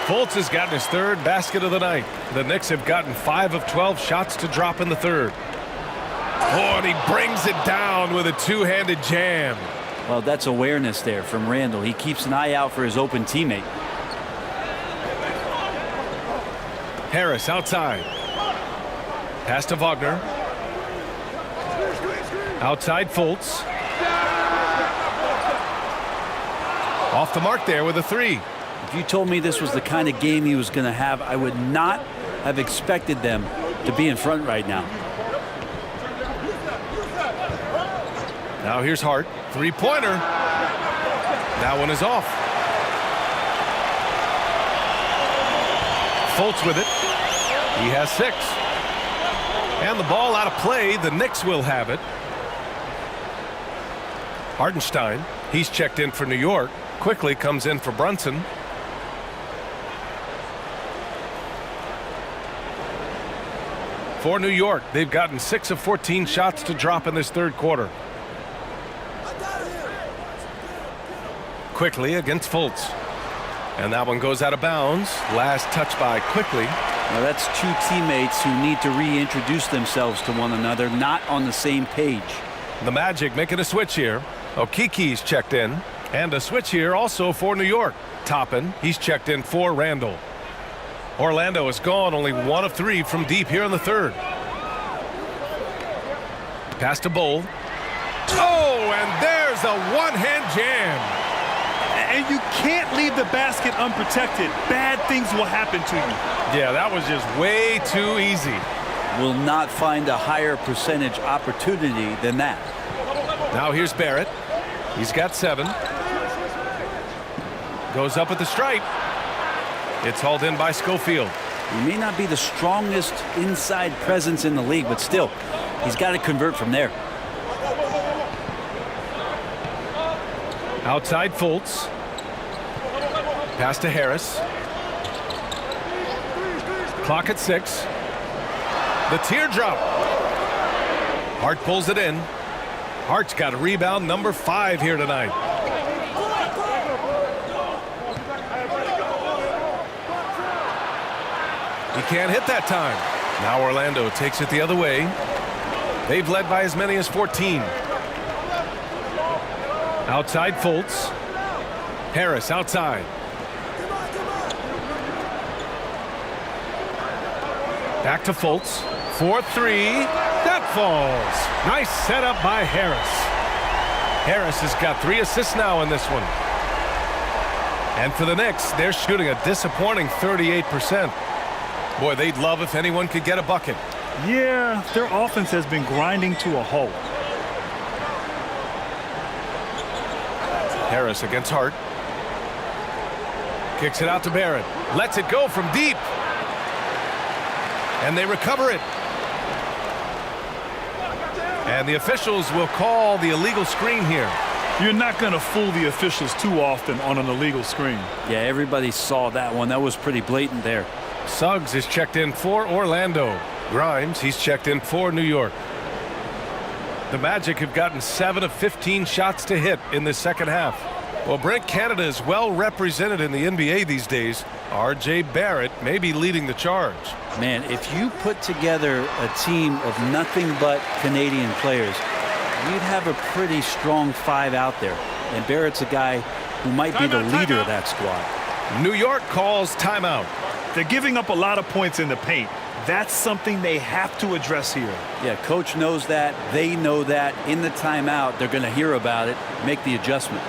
Fultz has gotten his third basket of the night. The Knicks have gotten 5 of 12 shots to drop in the third. Oh, and he brings it down with a two-handed jam. Well, that's awareness there from Randall. He keeps an eye out for his open teammate. Harris outside. Pass to Wagner. Outside Fultz. Off the mark there with a 3. If you told me this was the kind of game he was going to have, I would not have expected them to be in front right now. Now here's Hart. Three-pointer. That one is off. Fultz with it. He has 6. And the ball out of play. The Knicks will have it. Hartenstein. He's checked in for New York. Quickly comes in for Brunson. For New York, they've gotten 6 of 14 shots to drop in this third quarter. Quickly against Fultz. And that one goes out of bounds. Last touch by Quickly. Now that's two teammates who need to reintroduce themselves to one another, not on the same page. The Magic making a switch here. Okiki's checked in. And a switch here also for New York. Toppin, he's checked in for Randall. Orlando is gone, only 1 of 3 from deep here in the third. Pass to Bull. Oh, and there's a one-hand jam. And you can't leave the basket unprotected. Bad things will happen to you. Yeah, that was just way too easy. Will not find a higher percentage opportunity than that. Now here's Barrett. He's got 7. Goes up at the stripe. It's hauled in by Schofield. He may not be the strongest inside presence in the league, but still, he's got to convert from there. Outside Fultz. Pass to Harris. Clock at 6. The teardrop. Hart pulls it in. Hart's got a rebound number 5 here tonight. He can't hit that time. Now Orlando takes it the other way. They've led by as many as 14. Outside Fultz. Harris outside. Back to Fultz. 4-3. That falls. Nice setup by Harris. Harris has got 3 assists now in this one. And for the Knicks, they're shooting a disappointing 38%. Boy, they'd love if anyone could get a bucket. Yeah, their offense has been grinding to a halt. Harris against Hart. Kicks it out to Barrett. Lets it go from deep. And they recover it. And the officials will call the illegal screen here. You're not going to fool the officials too often on an illegal screen. Yeah, everybody saw that one. That was pretty blatant there. Suggs is checked in for Orlando. Grimes, he's checked in for New York. The Magic have gotten 7 of 15 shots to hit in the second half. Well, Brent, Canada is well represented in the NBA these days. R.J. Barrett may be leading the charge. Man, if you put together a team of nothing but Canadian players, you'd have a pretty strong 5 out there. And Barrett's a guy who might be the leader of that squad. New York calls timeout. They're giving up a lot of points in the paint. That's something they have to address here. Yeah, coach knows that. They know that. In the timeout, they're going to hear about it, make the adjustment.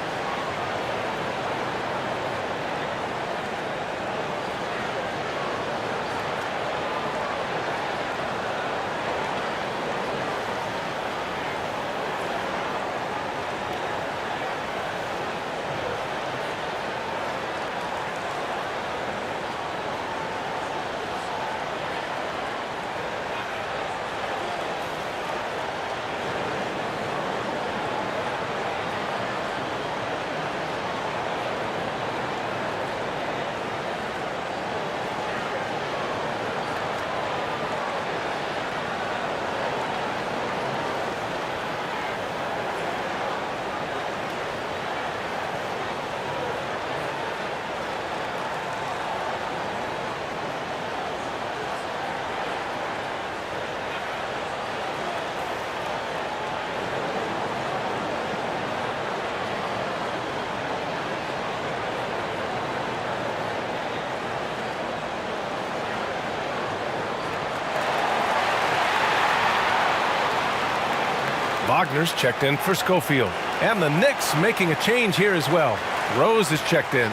Wagner's checked in for Schofield. And the Knicks making a change here as well. Rose is checked in.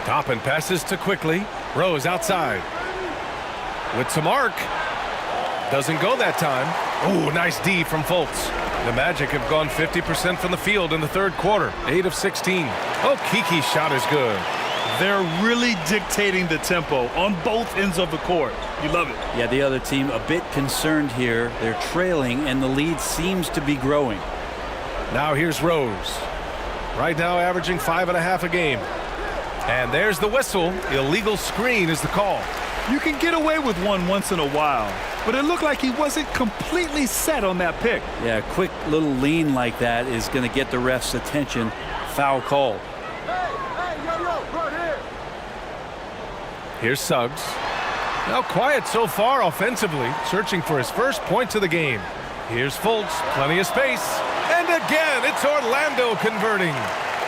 Toppin passes to Quickly. Rose outside. With some arc. Doesn't go that time. Oh, nice D from Fultz. The Magic have gone 50% from the field in the third quarter. 8 of 16. Oh, Kiki's shot is good. They're really dictating the tempo on both ends of the court. You love it. Yeah, the other team a bit concerned here. They're trailing, and the lead seems to be growing. Now here's Rose. Right now averaging 5.5 a game. And there's the whistle. Illegal screen is the call. You can get away with one once in a while, but it looked like he wasn't completely set on that pick. Yeah, a quick little lean like that is going to get the ref's attention. Foul called. Here's Suggs. Now quiet so far offensively, searching for his first points of the game. Here's Fultz, plenty of space. And again, it's Orlando converting.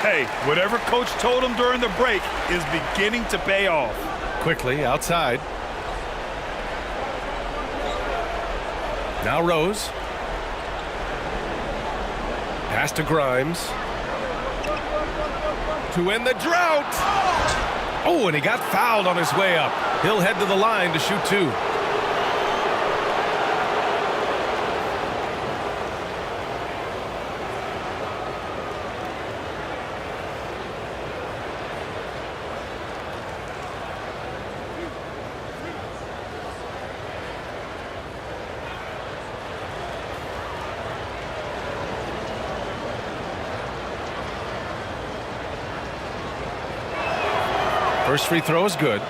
Hey, whatever coach told him during the break is beginning to pay off. Quickly outside. Now Rose. Pass to Grimes. To end the drought. Oh, and he got fouled on his way up. He'll head to the line to shoot 2. First free throw is good.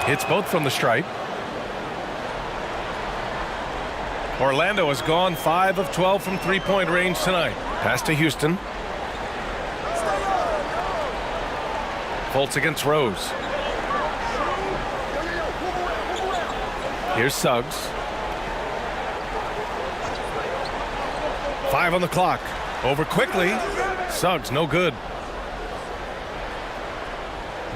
Hits both from the stripe. Orlando has gone 5 of 12 from three-point range tonight. Pass to Houston. Fultz against Rose. Here's Suggs. 5 on the clock. Over quickly. Suggs no good.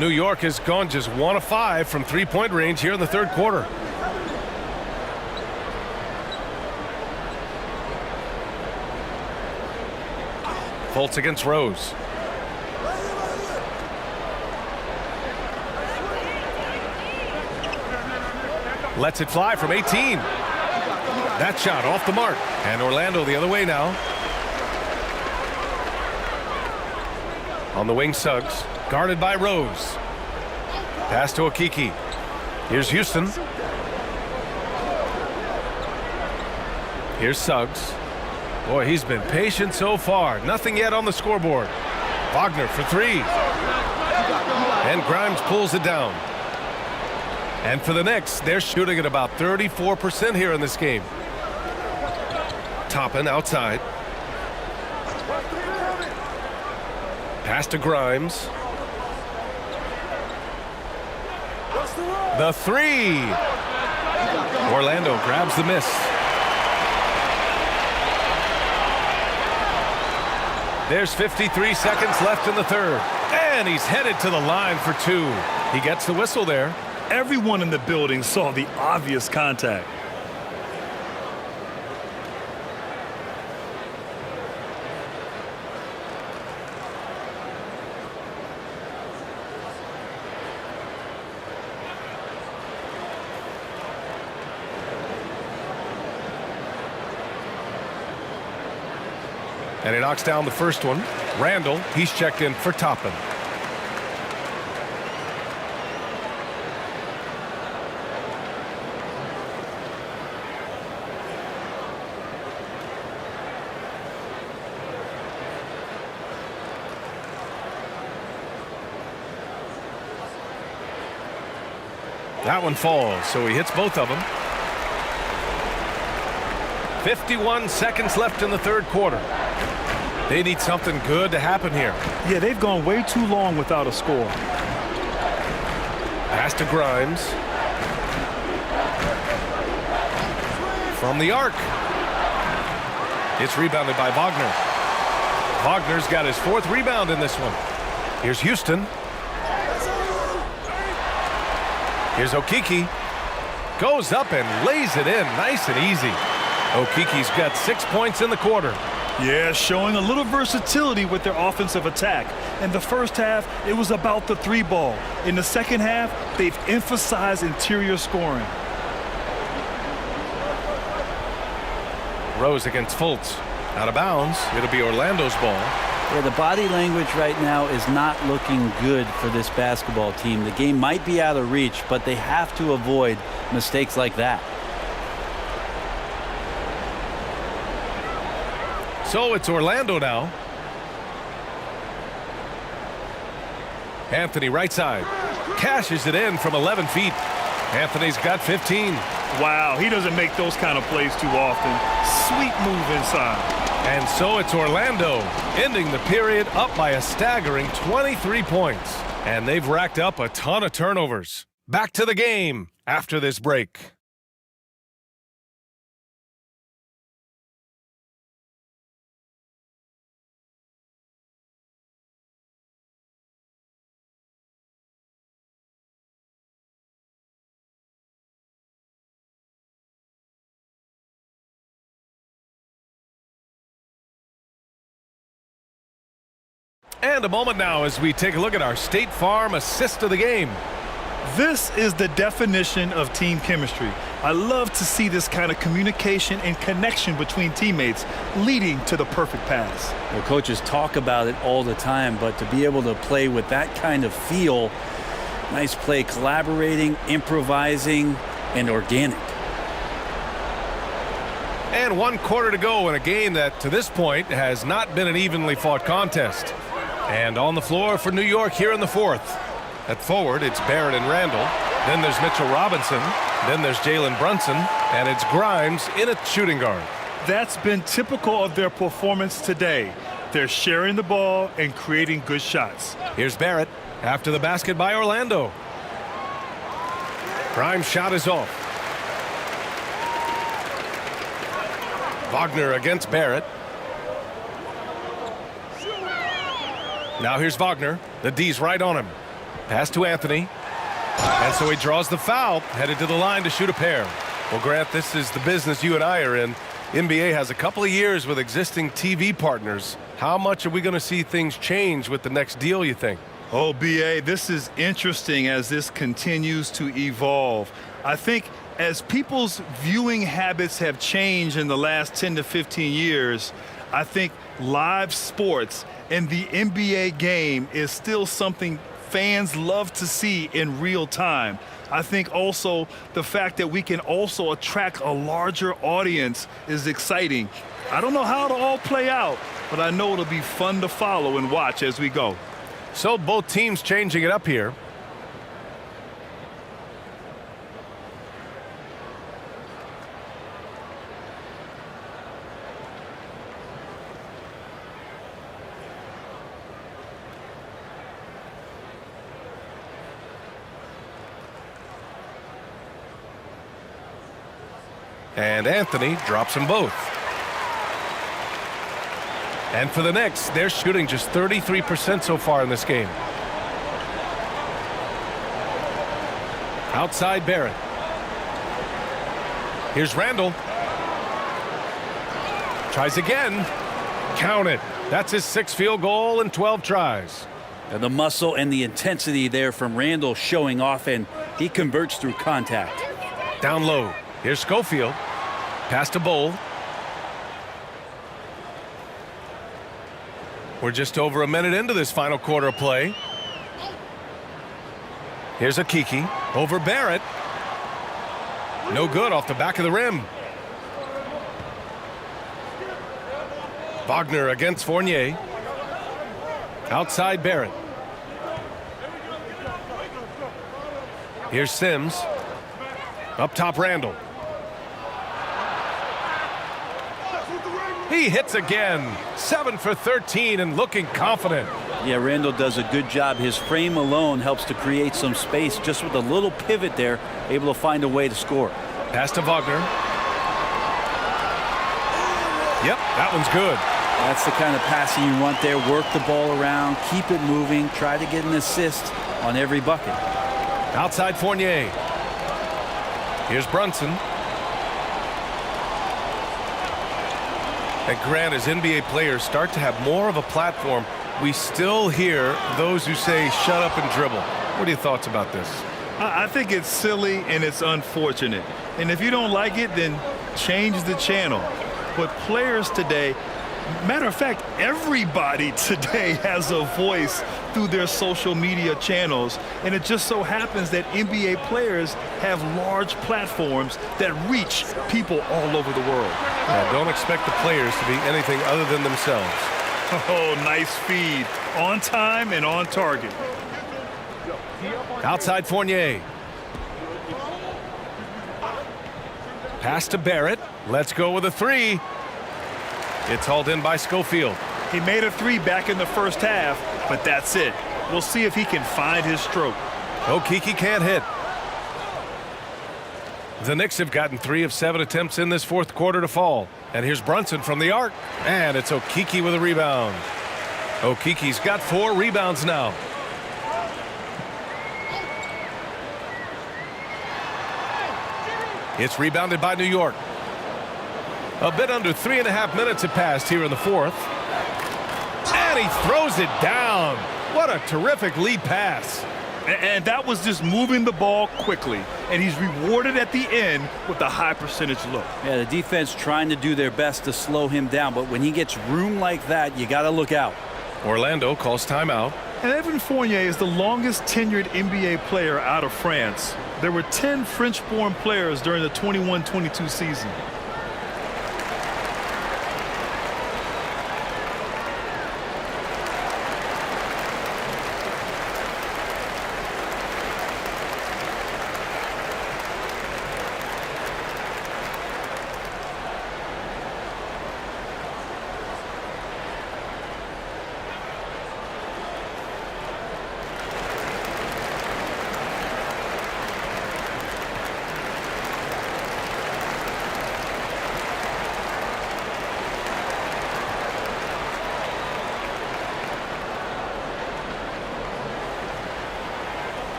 New York has gone just 1 of 5 from three-point range here in the third quarter. Fultz against Rose. Lets it fly from 18. That shot off the mark. And Orlando the other way now. On the wing, Suggs. Guarded by Rose. Pass to Okiki. Here's Houston. Here's Suggs. Boy, he's been patient so far. Nothing yet on the scoreboard. Wagner for 3. And Grimes pulls it down. And for the Knicks, they're shooting at about 34% here in this game. Toppin outside. Pass to Grimes. The 3. Orlando grabs the miss. There's 53 seconds left in the third. And he's headed to the line for 2. He gets the whistle there. Everyone in the building saw the obvious contact. And he knocks down the first one. Randall, he's checked in for Toppin. That one falls, so he hits both of them. 51 seconds left in the third quarter. They need something good to happen here. Yeah, they've gone way too long without a score. Pass to Grimes. From the arc. It's rebounded by Wagner. Wagner's got his 4th rebound in this one. Here's Houston. Here's Okeke. Goes up and lays it in nice and easy. Okeke's got 6 points in the quarter. Yeah, showing a little versatility with their offensive attack. In the first half, it was about the 3-ball. In the second half, they've emphasized interior scoring. Rose against Fultz. Out of bounds. It'll be Orlando's ball. Yeah, the body language right now is not looking good for this basketball team. The game might be out of reach, but they have to avoid mistakes like that. So it's Orlando now. Anthony right side. Cashes it in from 11 feet. Anthony's got 15. Wow, he doesn't make those kind of plays too often. Sweet move inside. And so it's Orlando ending the period up by a staggering 23 points. And they've racked up a ton of turnovers. Back to the game after this break. And a moment now as we take a look at our State Farm assist of the game. This is the definition of team chemistry. I love to see this kind of communication and connection between teammates leading to the perfect pass. Well, coaches talk about it all the time, but to be able to play with that kind of feel, nice play, collaborating, improvising, and organic. And 1 quarter to go in a game that to this point has not been an evenly fought contest. And on the floor for New York here in the 4th. At forward, it's Barrett and Randall. Then there's Mitchell Robinson. Then there's Jalen Brunson. And it's Grimes in at shooting guard. That's been typical of their performance today. They're sharing the ball and creating good shots. Here's Barrett after the basket by Orlando. Grimes' shot is off. Wagner against Barrett. Now here's Wagner. The D's right on him. Pass to Anthony. And so he draws the foul, headed to the line to shoot a pair. Well, Grant, this is the business you and I are in. NBA has a couple of years with existing TV partners. How much are we going to see things change with the next deal, you think? Oh, B.A., this is interesting as this continues to evolve. I think as people's viewing habits have changed in the last 10 to 15 years, I think live sports and the NBA game is still something fans love to see in real time. I think also the fact that we can also attract a larger audience is exciting. I don't know how it'll all play out, but I know it'll be fun to follow and watch as we go. So both teams changing it up here. And Anthony drops them both. And for the Knicks, they're shooting just 33% so far in this game. Outside Barrett. Here's Randall. Tries again. Count it. That's his 6th field goal in 12 tries. And the muscle and the intensity there from Randall showing off, and he converts through contact. Down low. Here's Schofield. Pass to Bowl. We're just over a minute into this final quarter of play. Here's Okeke over Barrett. No good off the back of the rim. Wagner against Fournier. Outside Barrett. Here's Sims. Up top Randall. He hits again. 7 for 13 and looking confident. Yeah, Randall does a good job. His frame alone helps to create some space. Just with a little pivot there, able to find a way to score. Pass to Wagner. Yep, that one's good. That's the kind of passing you want there. Work the ball around, keep it moving, try to get an assist on every bucket. Outside Fournier. Here's Brunson. And Grant, as NBA players start to have more of a platform, we still hear those who say shut up and dribble. What are your thoughts about this? I think it's silly and it's unfortunate. And if you don't like it, then change the channel. But players today, matter of fact, everybody today has a voice through their social media channels. And it just so happens that NBA players have large platforms that reach people all over the world. Yeah, don't expect the players to be anything other than themselves. Oh, nice feed. On time and on target. Outside Fournier. Pass to Barrett. Let's go with a three. It's hauled in by Schofield. He made a three back in the first half, but that's it. We'll see if he can find his stroke. Okeke can't hit. The Knicks have gotten 3 of 7 attempts in this fourth quarter to fall. And here's Brunson from the arc. And it's Okeke with a rebound. Okeke's got 4 rebounds now. It's rebounded by New York. A bit under 3.5 minutes have passed here in the fourth. And he throws it down. What a terrific lead pass. And that was just moving the ball quickly. And he's rewarded at the end with a high percentage look. Yeah, the defense trying to do their best to slow him down. But when he gets room like that, you got to look out. Orlando calls timeout. And Evan Fournier is the longest tenured NBA player out of France. There were 10 French-born players during the 21-22 season.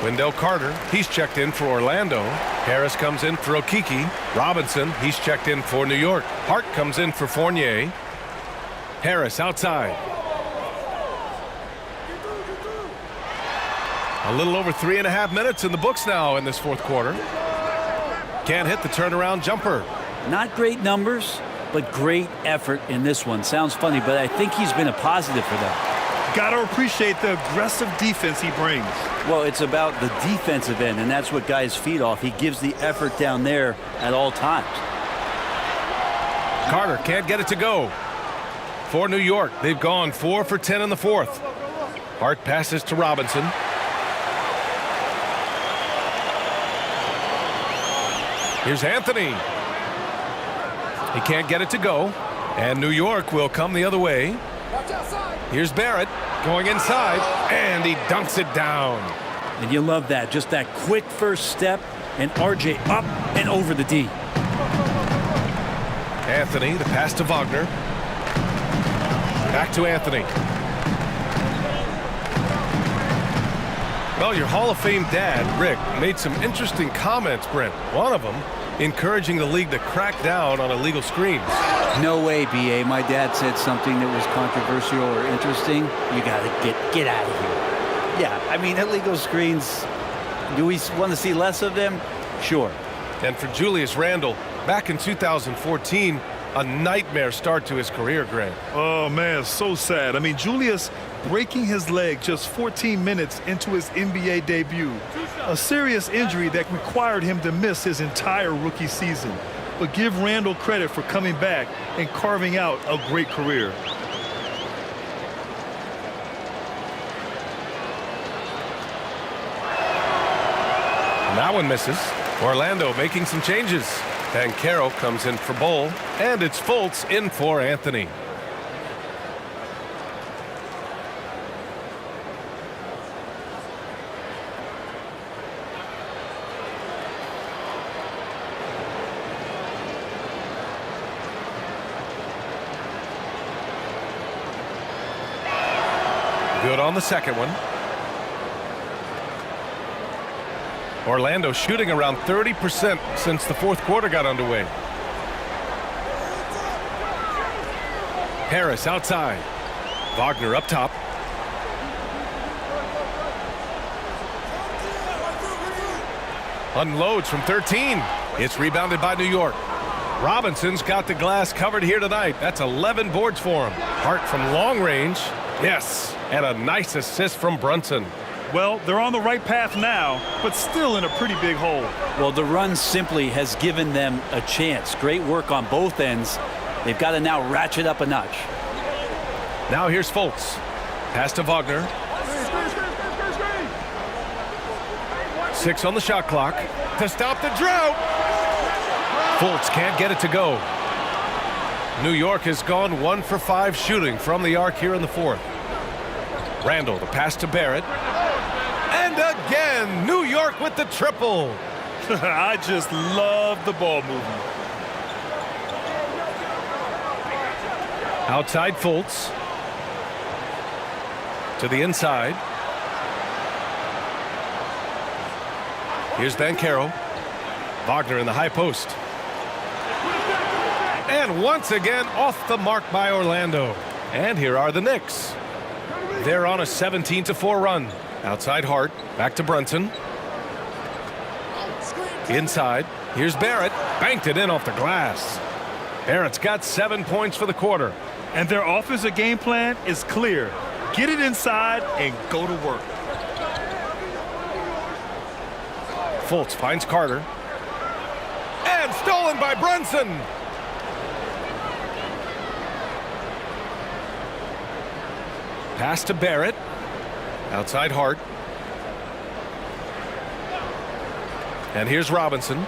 Wendell Carter, he's checked in for Orlando. Harris comes in for Okeke. Robinson, he's checked in for New York. Hart comes in for Fournier. Harris outside. A little over 3.5 minutes in the books now in this fourth quarter. Can't hit the turnaround jumper. Not great numbers, but great effort in this one. Sounds funny, but I think he's been a positive for them. Got to appreciate the aggressive defense he brings. Well, it's about the defensive end, and that's what guys feed off. He gives the effort down there at all times. Carter can't get it to go. For New York, they've gone 4 for 10 in the fourth. Hart passes to Robinson. Here's Anthony. He can't get it to go. And New York will come the other way. Here's Barrett going inside, and he dunks it down. And you love that. Just that quick first step, and RJ up and over the D. Anthony, the pass to Wagner. Back to Anthony. Well, your Hall of Fame dad, Rick, made some interesting comments, Brent. One of them encouraging the league to crack down on illegal screens. No way, B.A. My dad said something that was controversial or interesting. You got to get out of here. Yeah, I mean, illegal screens, do we want to see less of them? Sure. And for Julius Randle, back in 2014, a nightmare start to his career, Grant. Oh, man, so sad. I mean, Julius breaking his leg just 14 minutes into his NBA debut. A serious injury that required him to miss his entire rookie season. But give Randle credit for coming back and carving out a great career. And that one misses. Orlando making some changes. Banchero comes in for Bull, and it's Fultz in for Anthony. Good on the second one. Orlando shooting around 30% since the fourth quarter got underway. Harris outside. Wagner up top. Unloads from 13. It's rebounded by New York. Robinson's got the glass covered here tonight. That's 11 boards for him. Hart from long range. Yes, and a nice assist from Brunson. Well, they're on the right path now, but still in a pretty big hole. Well, the run simply has given them a chance. Great work on both ends. They've got to now ratchet up a notch. Now here's Fultz. Pass to Wagner. 6 on the shot clock to stop the drought. Fultz can't get it to go. New York has gone 1 for 5 shooting from the arc here in the fourth. Randall, the pass to Barrett. And again, New York with the triple. I just love the ball movement. Outside Fultz. To the inside. Here's Banchero. Wagner in the high post. And once again off the mark by Orlando. And here are the Knicks. They're on a 17-4 run. Outside Hart. Back to Brunson. Inside. Here's Barrett. Banked it in off the glass. Barrett's got 7 points for the quarter. And their offensive game plan is clear. Get it inside and go to work. Fultz finds Carter. And stolen by Brunson. Pass to Barrett. Outside Hart. And here's Robinson.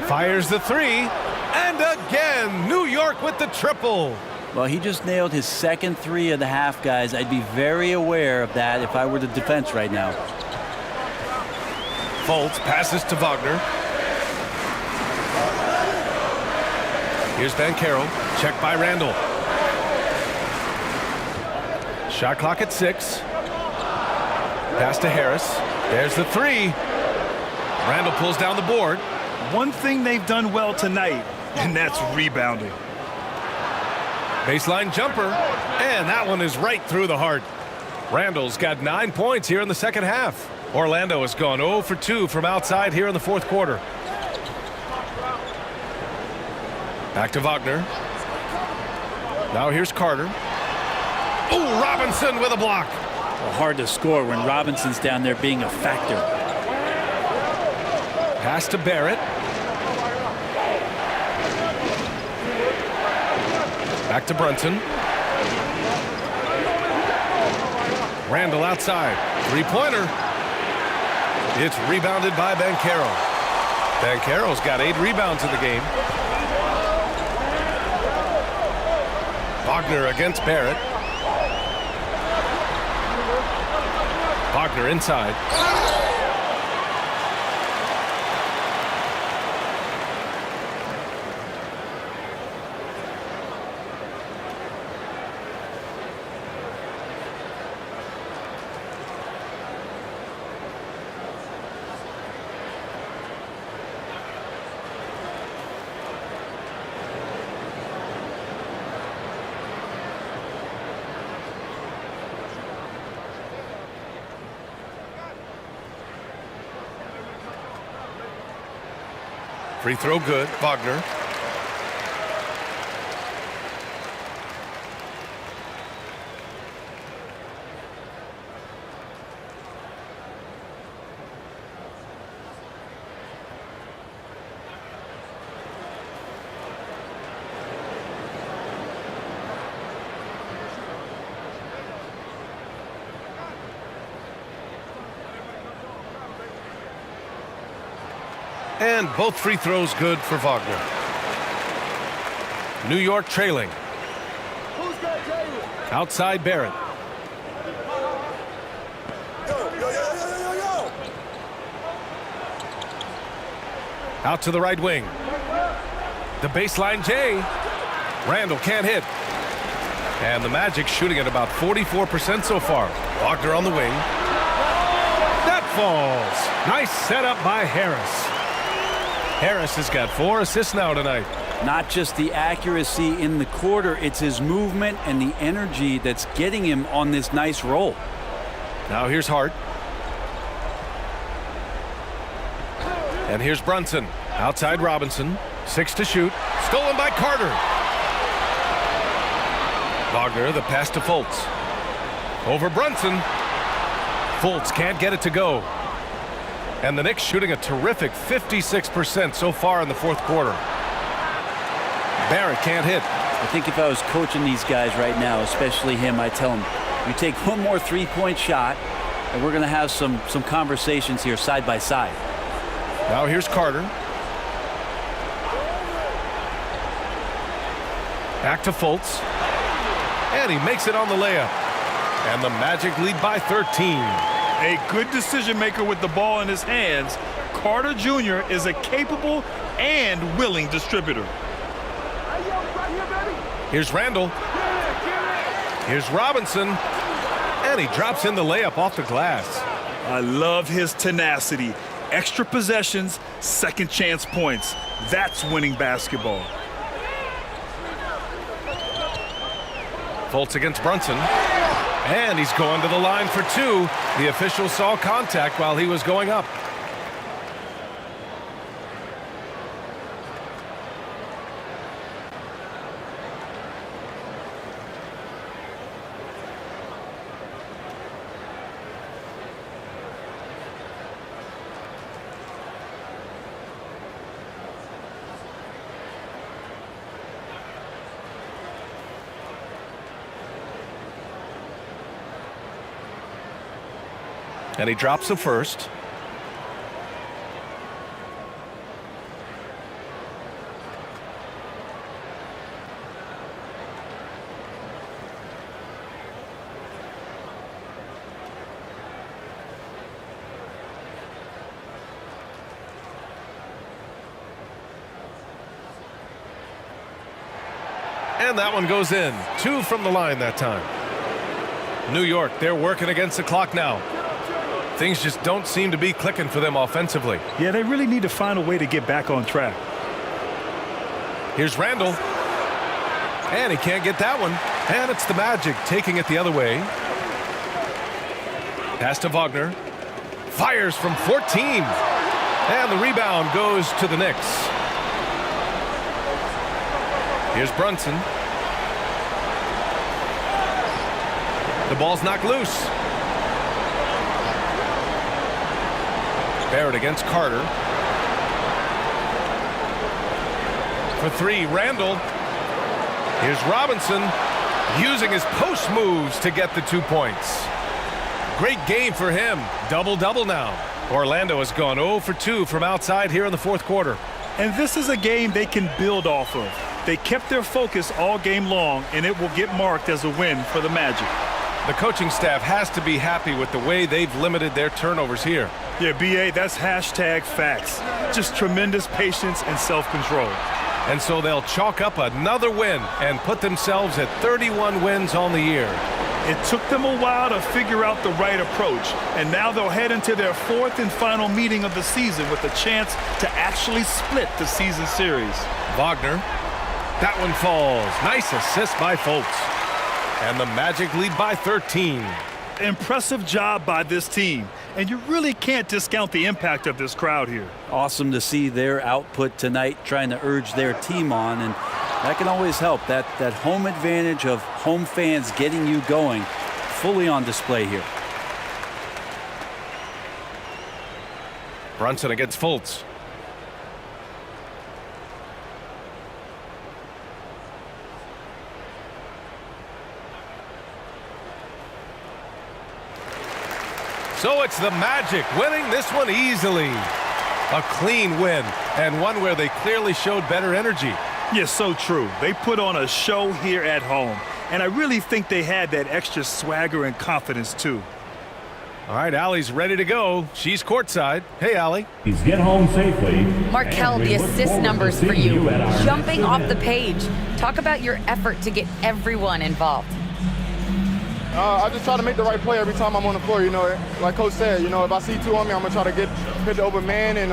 Fires the three. And again, New York with the triple. Well, he just nailed his second 3 of the half, guys. I'd be very aware of that if I were the defense right now. Fultz passes to Wagner. Here's Banchero. Checked by Randall. Shot clock at 6. Pass to Harris. There's the 3. Randall pulls down the board. One thing they've done well tonight, and that's rebounding. Baseline jumper, and that one is right through the heart. Randall's got 9 points here in the second half. Orlando has gone 0 for 2 from outside here in the fourth quarter. Back to Wagner. Now here's Carter. Oh, Robinson with a block. Well, hard to score when Robinson's down there being a factor. Pass to Barrett. Back to Brunson. Randall outside. Three-pointer. It's rebounded by Banchero. Banchero's got 8 rebounds in the game. Wagner against Barrett. Wagner inside. Free throw good. Wagner. And both free throws good for Wagner. New York trailing. Outside Barrett. Out to the right wing. The baseline J. Randall can't hit. And the Magic shooting at about 44% so far. Wagner on the wing. That falls. Nice setup by Harris. Harris has got 4 assists now tonight. Not just the accuracy in the quarter, it's his movement and the energy that's getting him on this nice roll. Now here's Hart. And here's Brunson. Outside Robinson. 6 to shoot. Stolen by Carter. Wagner, the pass to Fultz. Over Brunson. Fultz can't get it to go. And the Knicks shooting a terrific 56% so far in the fourth quarter. Barrett can't hit. I think if I was coaching these guys right now, especially him, I'd tell him, you take one more three-point shot, and we're going to have some conversations here side by side. Now here's Carter. Back to Fultz. And he makes it on the layup. And the Magic lead by 13. A good decision maker with the ball in his hands. Carter Jr. is a capable and willing distributor. Here's Randall. Here's Robinson. And he drops in the layup off the glass. I love his tenacity. Extra possessions, second chance points. That's winning basketball. Fultz against Brunson. And he's going to the line for 2. The official saw contact while he was going up. And he drops the first. And that one goes in. 2 from the line that time. New York, they're working against the clock now. Things just don't seem to be clicking for them offensively. Yeah, they really need to find a way to get back on track. Here's Randall. And he can't get that one. And it's the Magic taking it the other way. Pass to Wagner. Fires from 14. And the rebound goes to the Knicks. Here's Brunson. The ball's knocked loose. Barrett against Carter. For 3, Randall. Here's Robinson using his post moves to get the 2 points. Great game for him. Double-double now. Orlando has gone 0 for 2 from outside here in the fourth quarter. And this is a game they can build off of. They kept their focus all game long, and it will get marked as a win for the Magic. The coaching staff has to be happy with the way they've limited their turnovers here. Yeah, B.A., that's #facts. Just tremendous patience and self-control. And so they'll chalk up another win and put themselves at 31 wins on the year. It took them a while to figure out the right approach, and now they'll head into their 4th and final meeting of the season with a chance to actually split the season series. Wagner. That one falls. Nice assist by Fultz. And the Magic lead by 13. Impressive job by this team, and you really can't discount the impact of this crowd here. Awesome to see their output tonight, trying to urge their team on, and that can always help. That home advantage of home fans getting you going, fully on display here. Brunson against Fultz. So it's the Magic winning this one easily. A clean win, and one where they clearly showed better energy. Yeah, so true. They put on a show here at home, and I really think they had that extra swagger and confidence, too. All right, Allie's ready to go. She's courtside. Hey, Allie. Please get home safely. Markel, the assist numbers for you, jumping off the page. Talk about your effort to get everyone involved. I just try to make the right play every time I'm on the floor. Like Coach said, if I see two on me, I'm going to try to hit the open man. And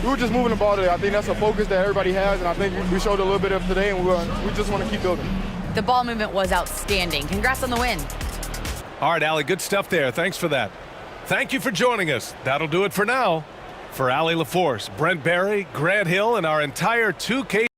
we were just moving the ball today. I think that's a focus that everybody has, and I think we showed a little bit of today, and we just want to keep building. The ball movement was outstanding. Congrats on the win. All right, Allie, good stuff there. Thanks for that. Thank you for joining us. That'll do it for now. For Allie LaForce, Brent Barry, Grant Hill, and our entire 2K